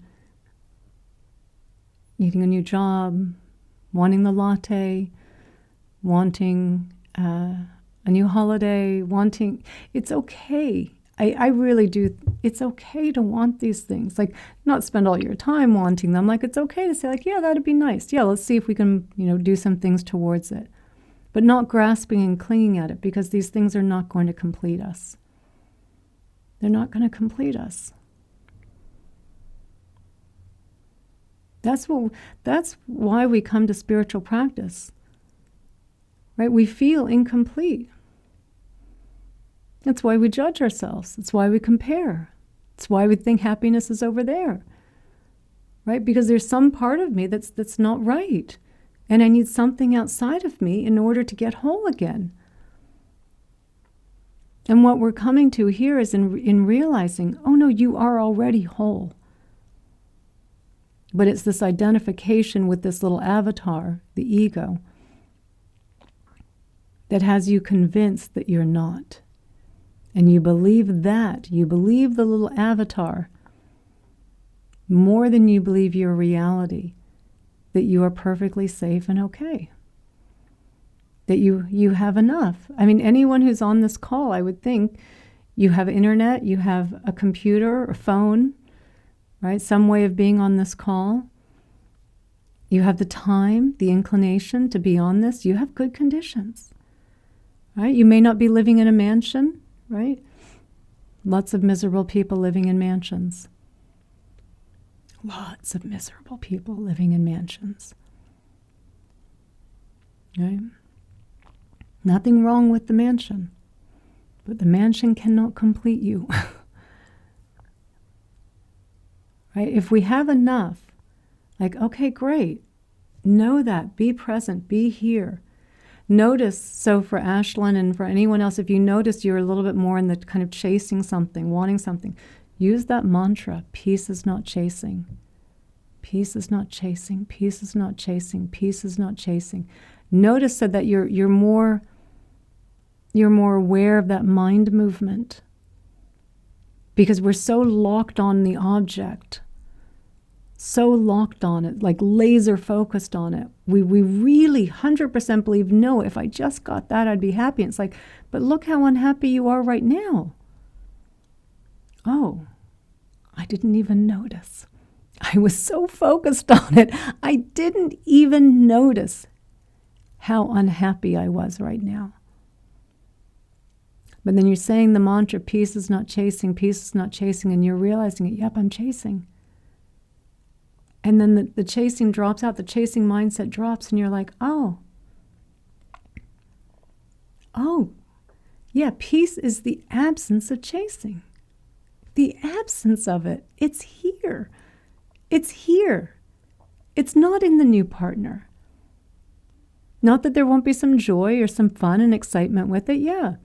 needing a new job, wanting the latte, wanting a new holiday, it's okay. I really do. It's okay to want these things. Like, not spend all your time wanting them. Like, it's okay to say, like, yeah, that'd be nice. Yeah, let's see if we can, do some things towards it. But not grasping and clinging at it, because these things are not going to complete us. They're not going to complete us. That's why we come to spiritual practice. Right? We feel incomplete. That's why we judge ourselves. It's why we compare. It's why we think happiness is over there. Right? Because there's some part of me that's not right. And I need something outside of me in order to get whole again. And what we're coming to here is in realizing, oh no, you are already whole. But it's this identification with this little avatar, the ego, that has you convinced that you're not. And you believe that. You believe the little avatar more than you believe your reality, that you are perfectly safe and okay, that you have enough. I mean, anyone who's on this call, I would think you have internet, you have a computer or phone, right? Some way of being on this call. You have the time, the inclination to be on this. You have good conditions, right? You may not be living in a mansion, right? Lots of miserable people living in mansions. Lots of miserable people living in mansions. Right? Nothing wrong with the mansion, but the mansion cannot complete you. Right? If we have enough, like, okay, great. Know that. Be present. Be here. Notice, so for Ashlyn and for anyone else, if you notice you're a little bit more in the kind of chasing something, wanting something, use that mantra, peace is not chasing. Peace is not chasing. Peace is not chasing. Peace is not chasing. Notice so that you're more aware of that mind movement. Because we're so locked on the object, so locked on it, like laser focused on it. We really 100% believe, no, if I just got that, I'd be happy. And it's like, but look how unhappy you are right now. Oh, I didn't even notice. I was so focused on it, I didn't even notice how unhappy I was right now. But then you're saying the mantra, peace is not chasing, and you're realizing it, yep, I'm chasing. And then the chasing drops out, the chasing mindset drops, and you're like, oh, yeah, peace is the absence of chasing. The absence of it. It's here. It's here. It's not in the new partner. Not that there won't be some joy or some fun and excitement with it, yeah.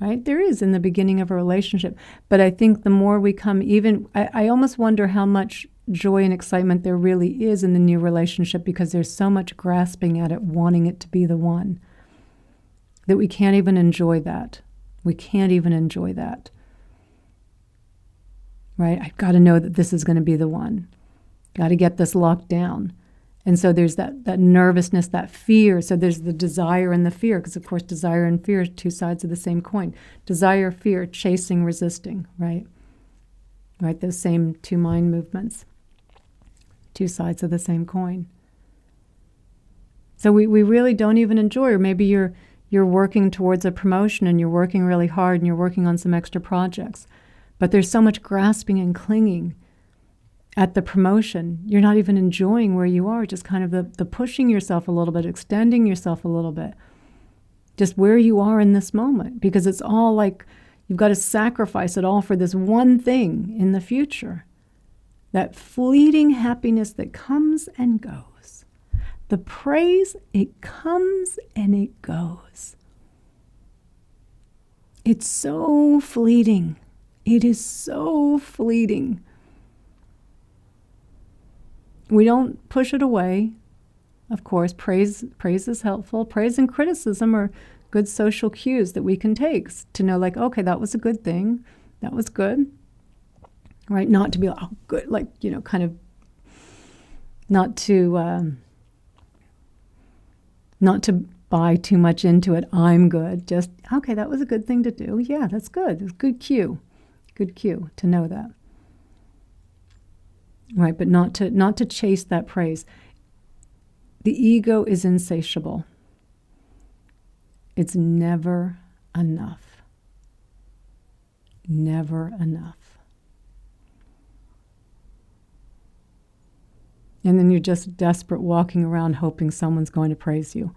Right? There is in the beginning of a relationship. But I think the more we come I almost wonder how much joy and excitement there really is in the new relationship, because there's so much grasping at it, wanting it to be the one, that we can't even enjoy that. We can't even enjoy that. Right? I've got to know that this is going to be the one. Got to get this locked down. And so there's that nervousness, that fear. So there's the desire and the fear, because of course desire and fear are two sides of the same coin. Desire, fear, chasing, resisting, right? Right, those same two mind movements. Two sides of the same coin. So we really don't even enjoy, or maybe you're working towards a promotion and you're working really hard and you're working on some extra projects. But there's so much grasping and clinging at the promotion, you're not even enjoying where you are, just kind of the pushing yourself a little bit, extending yourself a little bit, just where you are in this moment, because it's all like you've got to sacrifice it all for this one thing in the future, that fleeting happiness that comes and goes. The praise, it comes and it goes. It's so fleeting. It is so fleeting. We don't push it away. Of course, praise is helpful. Praise and criticism are good social cues that we can take to know, like, okay, that was a good thing. That was good. Right? Not to be like, oh, good, like, kind of not to buy too much into it. I'm good. Just, okay, that was a good thing to do. Yeah, that's good. It's a good cue. Good cue to know that. Right, but not to chase that praise. The ego is insatiable. It's never enough. Never enough. And then you're just desperate, walking around hoping someone's going to praise you.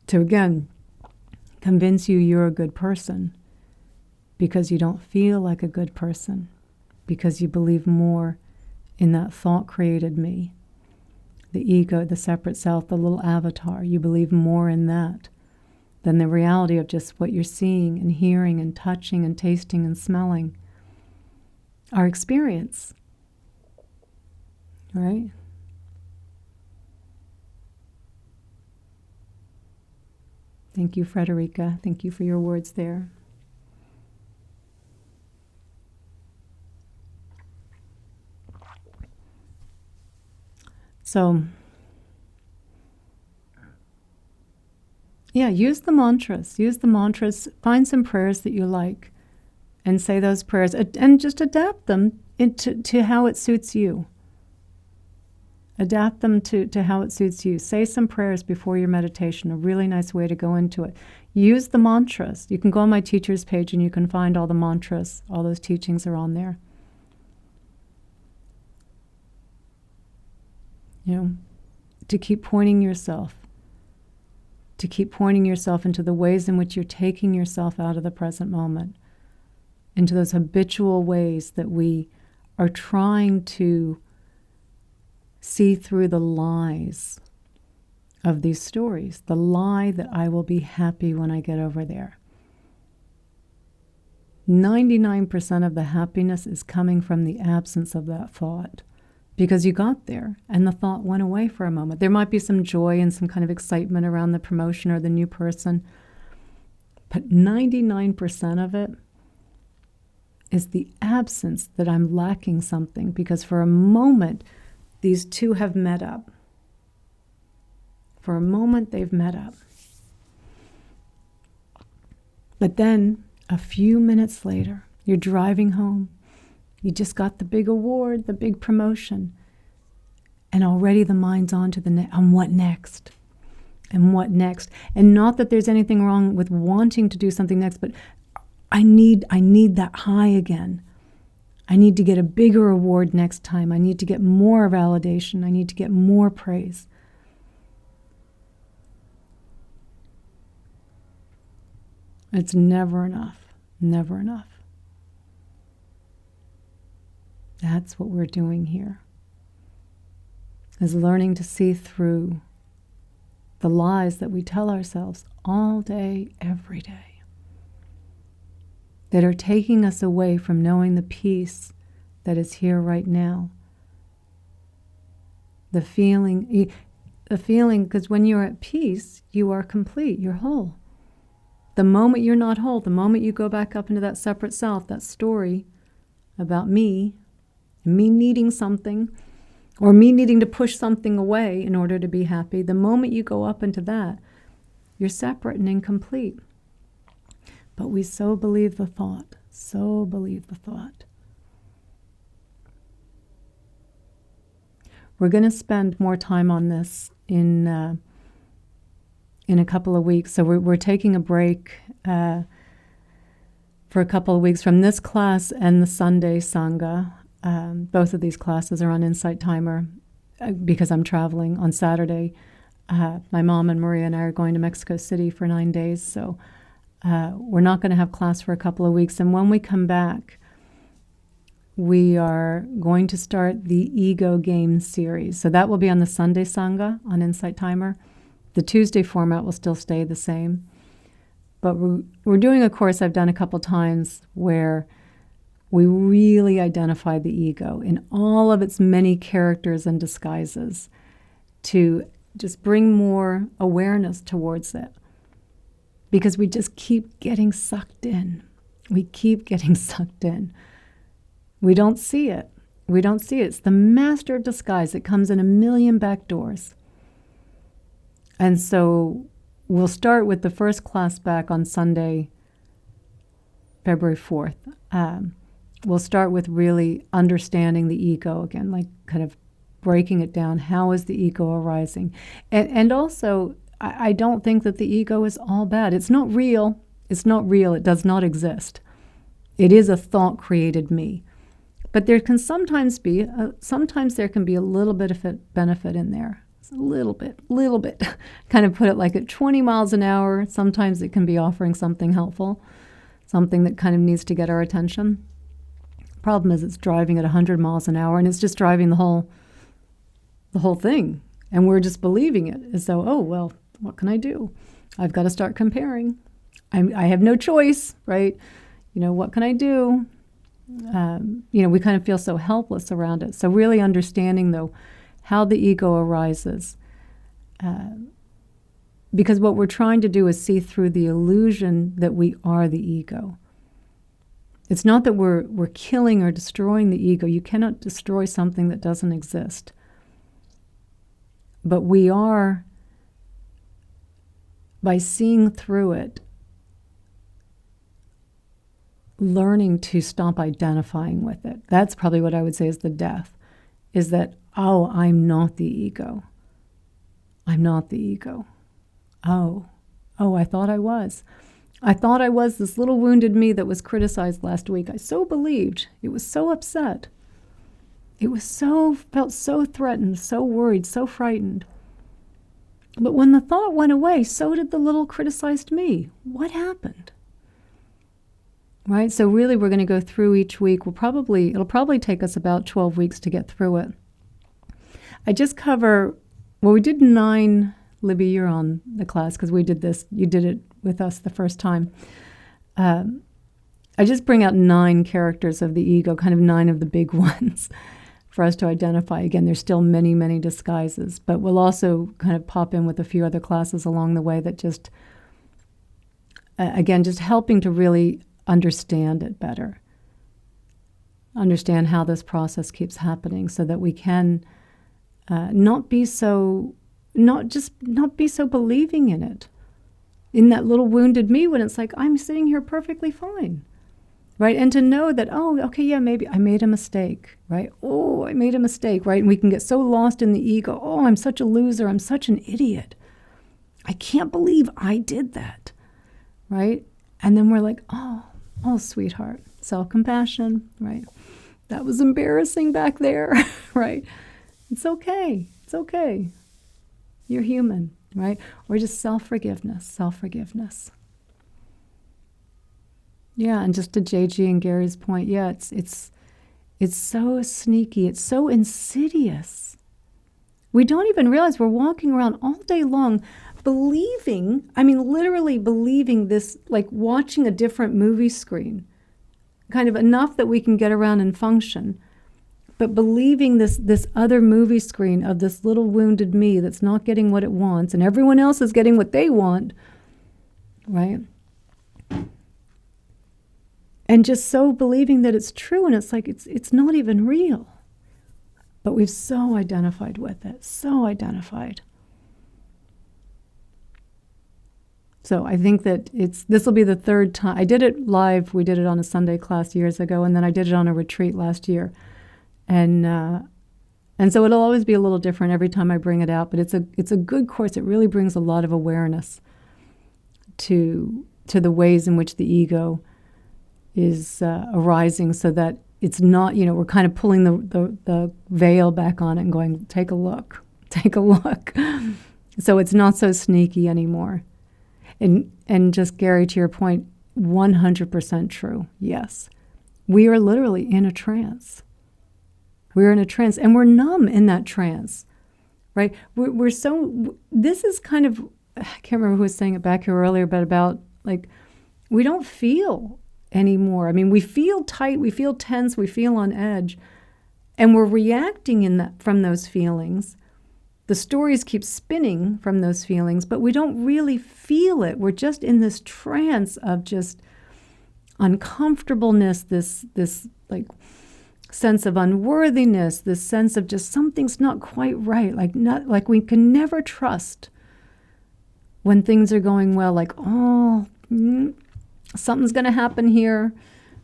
To again, convince you're a good person, because you don't feel like a good person. Because you believe more in that thought-created me, the ego, the separate self, the little avatar. You believe more in that than the reality of just what you're seeing and hearing and touching and tasting and smelling. Our experience, right? Thank you, Frederica. Thank you for your words there. So, yeah, use the mantras. Use the mantras. Find some prayers that you like and say those prayers and just adapt them to how it suits you. Adapt them to how it suits you. Say some prayers before your meditation, a really nice way to go into it. Use the mantras. You can go on my teachers page and you can find all the mantras. All those teachings are on there. You know, to keep pointing yourself into the ways in which you're taking yourself out of the present moment, into those habitual ways that we are trying to see through the lies of these stories, the lie that I will be happy when I get over there. 99% of the happiness is coming from the absence of that thought, because you got there and the thought went away for a moment. There might be some joy and some kind of excitement around the promotion or the new person, but 99% of it is the absence that I'm lacking something, because for a moment these two have met up. For a moment they've met up. But then a few minutes later, you're driving home. You just got the big award, the big promotion. And already the mind's on to on what next? And what next? And not that there's anything wrong with wanting to do something next, but I need that high again. I need to get a bigger award next time. I need to get more validation. I need to get more praise. It's never enough. Never enough. That's what we're doing here, is learning to see through the lies that we tell ourselves all day, every day, that are taking us away from knowing the peace that is here right now. The feeling, because when you're at peace, you are complete, you're whole. The moment you're not whole, the moment you go back up into that separate self, that story about me needing something, or me needing to push something away in order to be happy, the moment you go up into that, you're separate and incomplete. But we so believe the thought, so believe the thought. We're going to spend more time on this in a couple of weeks. So we're taking a break for a couple of weeks from this class and the Sunday Sangha. Both of these classes are on Insight Timer because I'm traveling on Saturday. My mom and Maria and I are going to Mexico City for 9 days, so we're not going to have class for a couple of weeks. And when we come back, we are going to start the Ego Game series. So that will be on the Sunday Sangha on Insight Timer. The Tuesday format will still stay the same. But we're doing a course I've done a couple times where we really identify the ego in all of its many characters and disguises to just bring more awareness towards it. Because we just keep getting sucked in. We keep getting sucked in. We don't see it. We don't see it. It's the master of disguise. It comes in a million back doors. And so we'll start with the first class back on Sunday, February 4th. We'll start with really understanding the ego again, like kind of breaking it down. How is the ego arising? And also, I don't think that the ego is all bad. It's not real. It's not real. It does not exist. It is a thought-created me. But there can sometimes there can be a little bit of benefit in there. It's a little bit. Kind of put it like at 20 miles an hour. Sometimes it can be offering something helpful, something that kind of needs to get our attention. Problem is it's driving at 100 miles an hour and it's just driving the whole thing. And we're just believing it as though, oh, well, what can I do? I've got to start comparing. I have no choice, right? What can I do? We kind of feel so helpless around it. So really understanding, though, how the ego arises. Because what we're trying to do is see through the illusion that we are the ego. It's not that we're killing or destroying the ego. You cannot destroy something that doesn't exist. But we are, by seeing through it, learning to stop identifying with it. That's probably what I would say is the death, is that, oh, I'm not the ego. I'm not the ego. Oh, I thought I was. I thought I was this little wounded me that was criticized last week. I so believed. It was so upset. Felt so threatened, so worried, so frightened. But when the thought went away, so did the little criticized me. What happened? Right? So really we're going to go through each week. It'll probably take us about 12 weeks to get through it. I just cover, we did 9, Libby, you're on the class because we did this. You did it with us the first time. I just bring out 9 characters of the ego, kind of 9 of the big ones for us to identify. Again, there's still many, many disguises, but we'll also kind of pop in with a few other classes along the way that just, again, just helping to really understand it better. Understand how this process keeps happening so that we can not be so believing in it. In that little wounded me when it's like, I'm sitting here perfectly fine, right? And to know that, oh, okay, yeah, maybe I made a mistake, right? Oh, I made a mistake, right? And we can get so lost in the ego. Oh, I'm such a loser. I'm such an idiot. I can't believe I did that, right? And then we're like, oh, sweetheart, self-compassion, right? That was embarrassing back there, right? It's okay. It's okay. You're human, right? Or just self-forgiveness. Yeah, and just to JG and Gary's point, yeah, it's so sneaky. It's so insidious. We don't even realize we're walking around all day long believing, literally believing this, like watching a different movie screen, kind of enough that we can get around and function. But believing this other movie screen of this little wounded me that's not getting what it wants and everyone else is getting what they want, right? And just so believing that it's true, and it's like it's not even real. But we've so identified with it, so identified. So I think that this will be the 3rd time. I did it live. We did it on a Sunday class years ago, and then I did it on a retreat last year. And so it'll always be a little different every time I bring it out, but it's a good course. It really brings a lot of awareness to the ways in which the ego is arising, so that it's not, we're kind of pulling the veil back on it and going, take a look. So it's not so sneaky anymore. And just, Gary, to your point, 100% true. Yes, we are literally in a trance. We're in a trance, and we're numb in that trance, right? We're so, this is kind of, I can't remember who was saying it back here earlier, but about, like, we don't feel anymore. We feel tight, we feel tense, we feel on edge, and we're reacting from those feelings. The stories keep spinning from those feelings, but we don't really feel it. We're just in this trance of just uncomfortableness, this like sense of unworthiness, this sense of just something's not quite right, like we can never trust when things are going well, like, something's going to happen here,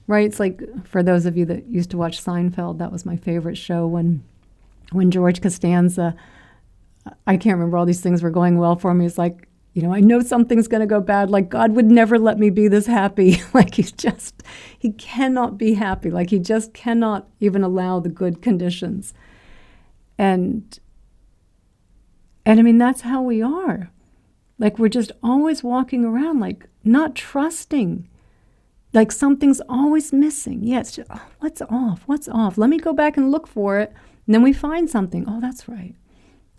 right? It's like, for those of you that used to watch Seinfeld, that was my favorite show when George Costanza, I can't remember, all these things were going well for me. It's like, I know something's going to go bad. Like, God would never let me be this happy. Like, he cannot be happy. Like, he just cannot even allow the good conditions. And that's how we are. Like, we're just always walking around, like, not trusting. Like, something's always missing. Yeah, it's just, what's off? Let me go back and look for it. And then we find something. Oh, that's right.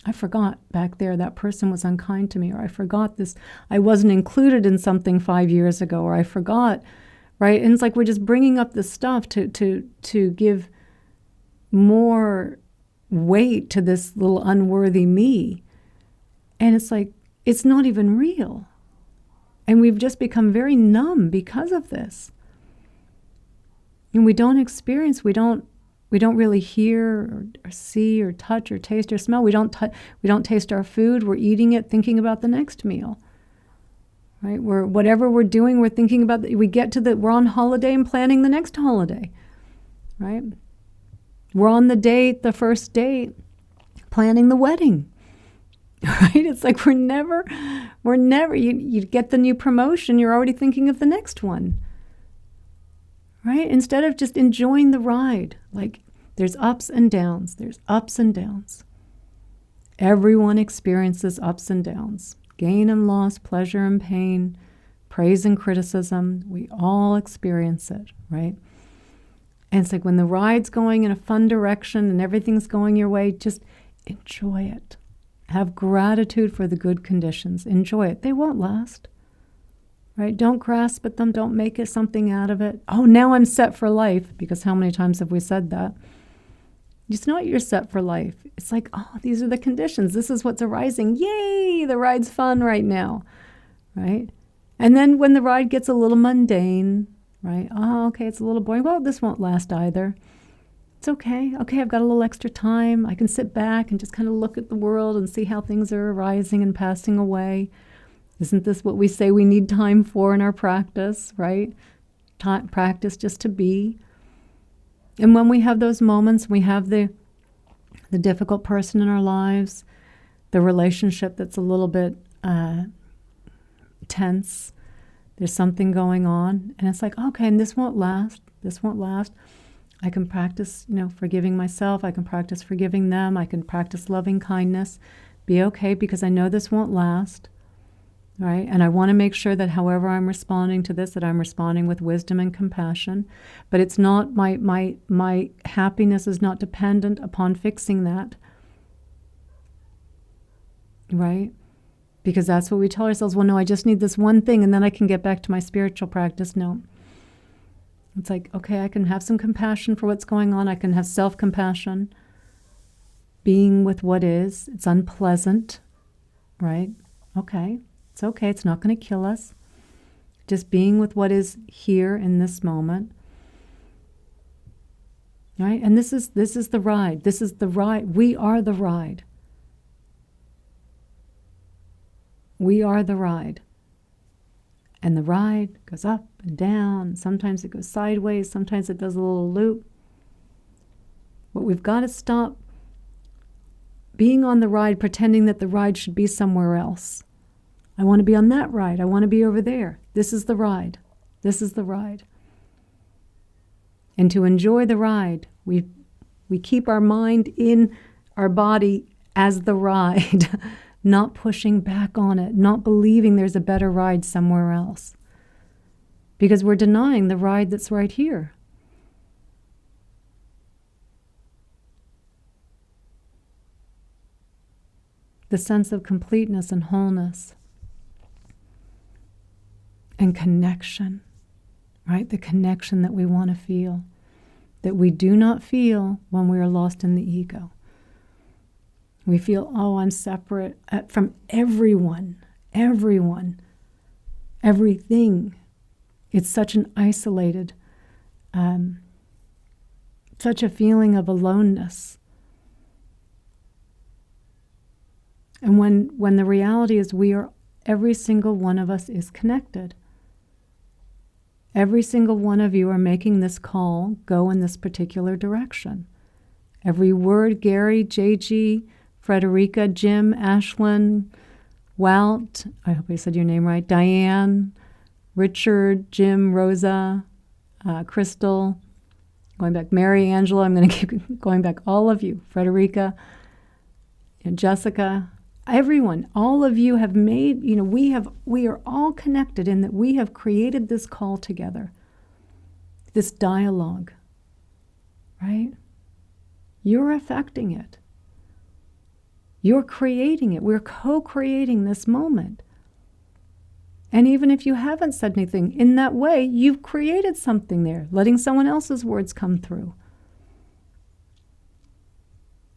I forgot back there that person was unkind to me, or I forgot this, I wasn't included in something 5 years ago, or I forgot, right? And it's like we're just bringing up this stuff to give more weight to this little unworthy me. And it's like, it's not even real. And we've just become very numb because of this. And we don't experience, we don't really hear or see or touch or taste or smell. We don't taste our food. We're eating it, thinking about the next meal. Right? Whatever we're doing, we're thinking about. We're on holiday and planning the next holiday. Right? We're on the first date, planning the wedding. Right? It's like we're never. You get the new promotion, you're already thinking of the next one. Right? Instead of just enjoying the ride. Like, there's ups and downs. There's ups and downs. Everyone experiences ups and downs. Gain and loss, pleasure and pain, praise and criticism. We all experience it, right? And it's like when the ride's going in a fun direction and everything's going your way, just enjoy it. Have gratitude for the good conditions. Enjoy it. They won't last. Right? Don't grasp at them. Don't make it something out of it. Oh, now I'm set for life. Because how many times have we said that? It's not you're set for life. It's like, oh, these are the conditions. This is what's arising. Yay, the ride's fun right now. Right? And then when the ride gets a little mundane, right? Oh, okay, it's a little boring. Well, this won't last either. It's okay. Okay, I've got a little extra time. I can sit back and just kind of look at the world and see how things are arising and passing away. Isn't this what we say we need time for in our practice, right? Practice just to be. And when we have those moments, we have the difficult person in our lives, the relationship that's a little bit tense. There's something going on. And it's like, okay, and this won't last. This won't last. I can practice, forgiving myself. I can practice forgiving them. I can practice loving kindness. Be okay because I know this won't last. Right? And I want to make sure that however I'm responding to this, that I'm responding with wisdom and compassion. But it's not, my happiness is not dependent upon fixing that. Right? Because that's what we tell ourselves. Well, no, I just need this one thing and then I can get back to my spiritual practice. No. It's like, okay, I can have some compassion for what's going on. I can have self-compassion. Being with what is. It's unpleasant. Right? Okay. It's okay. It's not going to kill us. Just being with what is here in this moment. Right? And this is the ride. This is the ride. We are the ride. We are the ride. And the ride goes up and down. Sometimes it goes sideways. Sometimes it does a little loop. But we've got to stop being on the ride, pretending that the ride should be somewhere else. I want to be on that ride. I want to be over there. This is the ride. This is the ride. And to enjoy the ride, we keep our mind in our body as the ride, not pushing back on it, not believing there's a better ride somewhere else. Because we're denying the ride that's right here. The sense of completeness and wholeness. And connection, right? The connection that we want to feel, that we do not feel when we are lost in the ego. We feel, oh, I'm separate from everyone, everything. It's such an isolated, such a feeling of aloneness. And when the reality is every single one of us is connected. Every single one of you are making this call, go in this particular direction. Every word, Gary, JG, Frederica, Jim, Ashlyn, Walt, I hope I said your name right, Diane, Richard, Jim, Rosa, Crystal, going back, Mary, Angela, I'm going to keep going back, all of you, Frederica, and Jessica, everyone, all of you have made, we are all connected in that we have created this call together, this dialogue, right? You're affecting it. You're creating it. We're co-creating this moment. And even if you haven't said anything, in that way, you've created something there, letting someone else's words come through.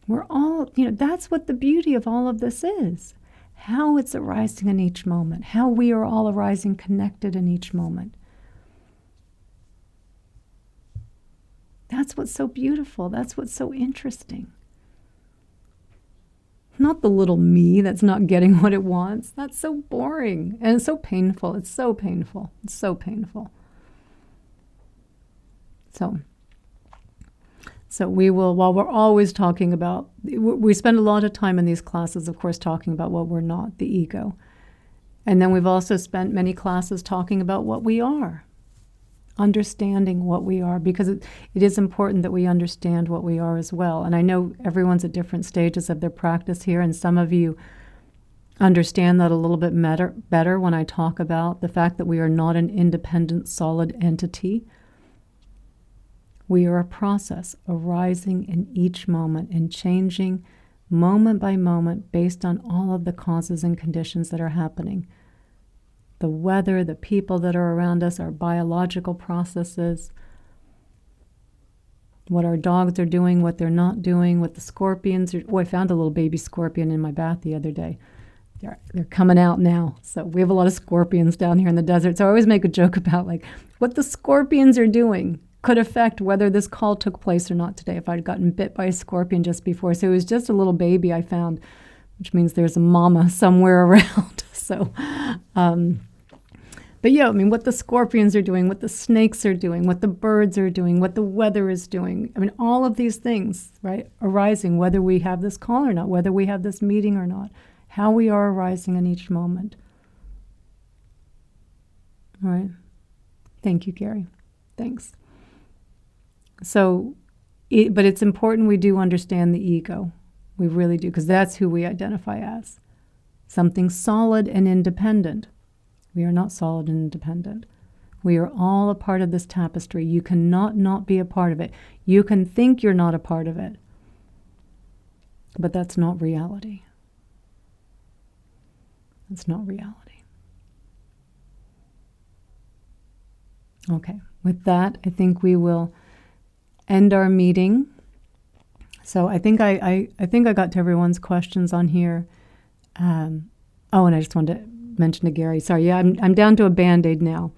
We're all, that's what the beauty of all of this is. How it's arising in each moment. How we are all arising connected in each moment. That's what's so beautiful. That's what's so interesting. Not the little me that's not getting what it wants. That's so boring. And it's so painful. It's so painful. It's so painful. So we will, while we're always talking about, we spend a lot of time in these classes, of course, talking about what we're not, the ego. And then we've also spent many classes talking about what we are, understanding what we are, because it is important that we understand what we are as well. And I know everyone's at different stages of their practice here, and some of you understand that a little bit better when I talk about the fact that we are not an independent, solid entity. We are a process arising in each moment and changing moment by moment based on all of the causes and conditions that are happening. The weather, the people that are around us, our biological processes, what our dogs are doing, what they're not doing, what the scorpions are. Oh, I found a little baby scorpion in my bath the other day. They're coming out now. So we have a lot of scorpions down here in the desert. So I always make a joke about what the scorpions are doing could affect whether this call took place or not today if I'd gotten bit by a scorpion just before. So it was just a little baby I found, which means there's a mama somewhere around. So, but yeah, what the scorpions are doing, what the snakes are doing, what the birds are doing, what the weather is doing. All of these things, right, arising, whether we have this call or not, whether we have this meeting or not, how we are arising in each moment. All right. Thank you, Gary. Thanks. So, but it's important we do understand the ego. We really do, because that's who we identify as. Something solid and independent. We are not solid and independent. We are all a part of this tapestry. You cannot not be a part of it. You can think you're not a part of it, but that's not reality. That's not reality. Okay, with that, I think we will end our meeting. So I think I got to everyone's questions on here. And I just wanted to mention to Gary, sorry, yeah, I'm down to a Band-Aid now.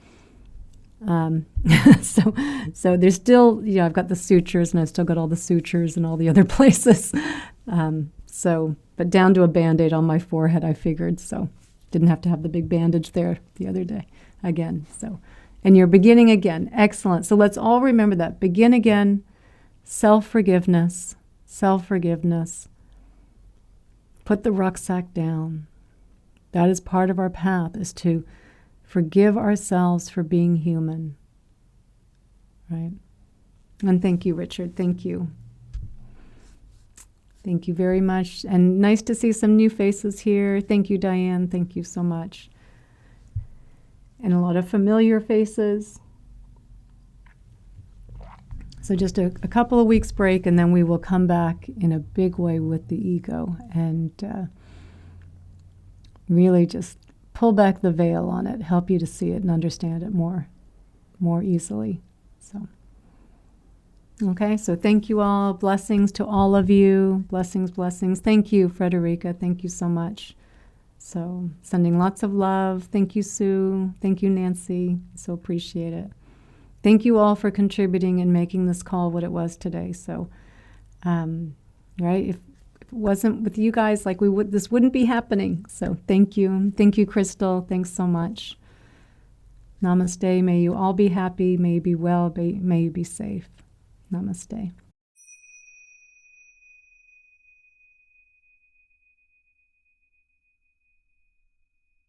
So there's still, I've got the sutures, and I've still got all the sutures and all the other places. But down to a Band-Aid on my forehead, I figured, so didn't have to have the big bandage there the other day again. So. And you're beginning again. Excellent. So let's all remember that. Begin again. Self-forgiveness. Self-forgiveness. Put the rucksack down. That is part of our path, is to forgive ourselves for being human. Right? And thank you, Richard. Thank you. Thank you very much. And nice to see some new faces here. Thank you, Diane. Thank you so much. And a lot of familiar faces. So just a couple of weeks break, and then we will come back in a big way with the ego and really just pull back the veil on it, help you to see it and understand it more easily. So, okay, so thank you all. Blessings to all of you. Blessings, blessings. Thank you, Frederica. Thank you so much. So sending lots of love. Thank you, Sue. Thank you, Nancy. So appreciate it. Thank you all for contributing and making this call what it was today. So, right, if it wasn't with you guys, this wouldn't be happening. So thank you. Thank you, Crystal. Thanks so much. Namaste. May you all be happy. May you be well. May you be safe. Namaste.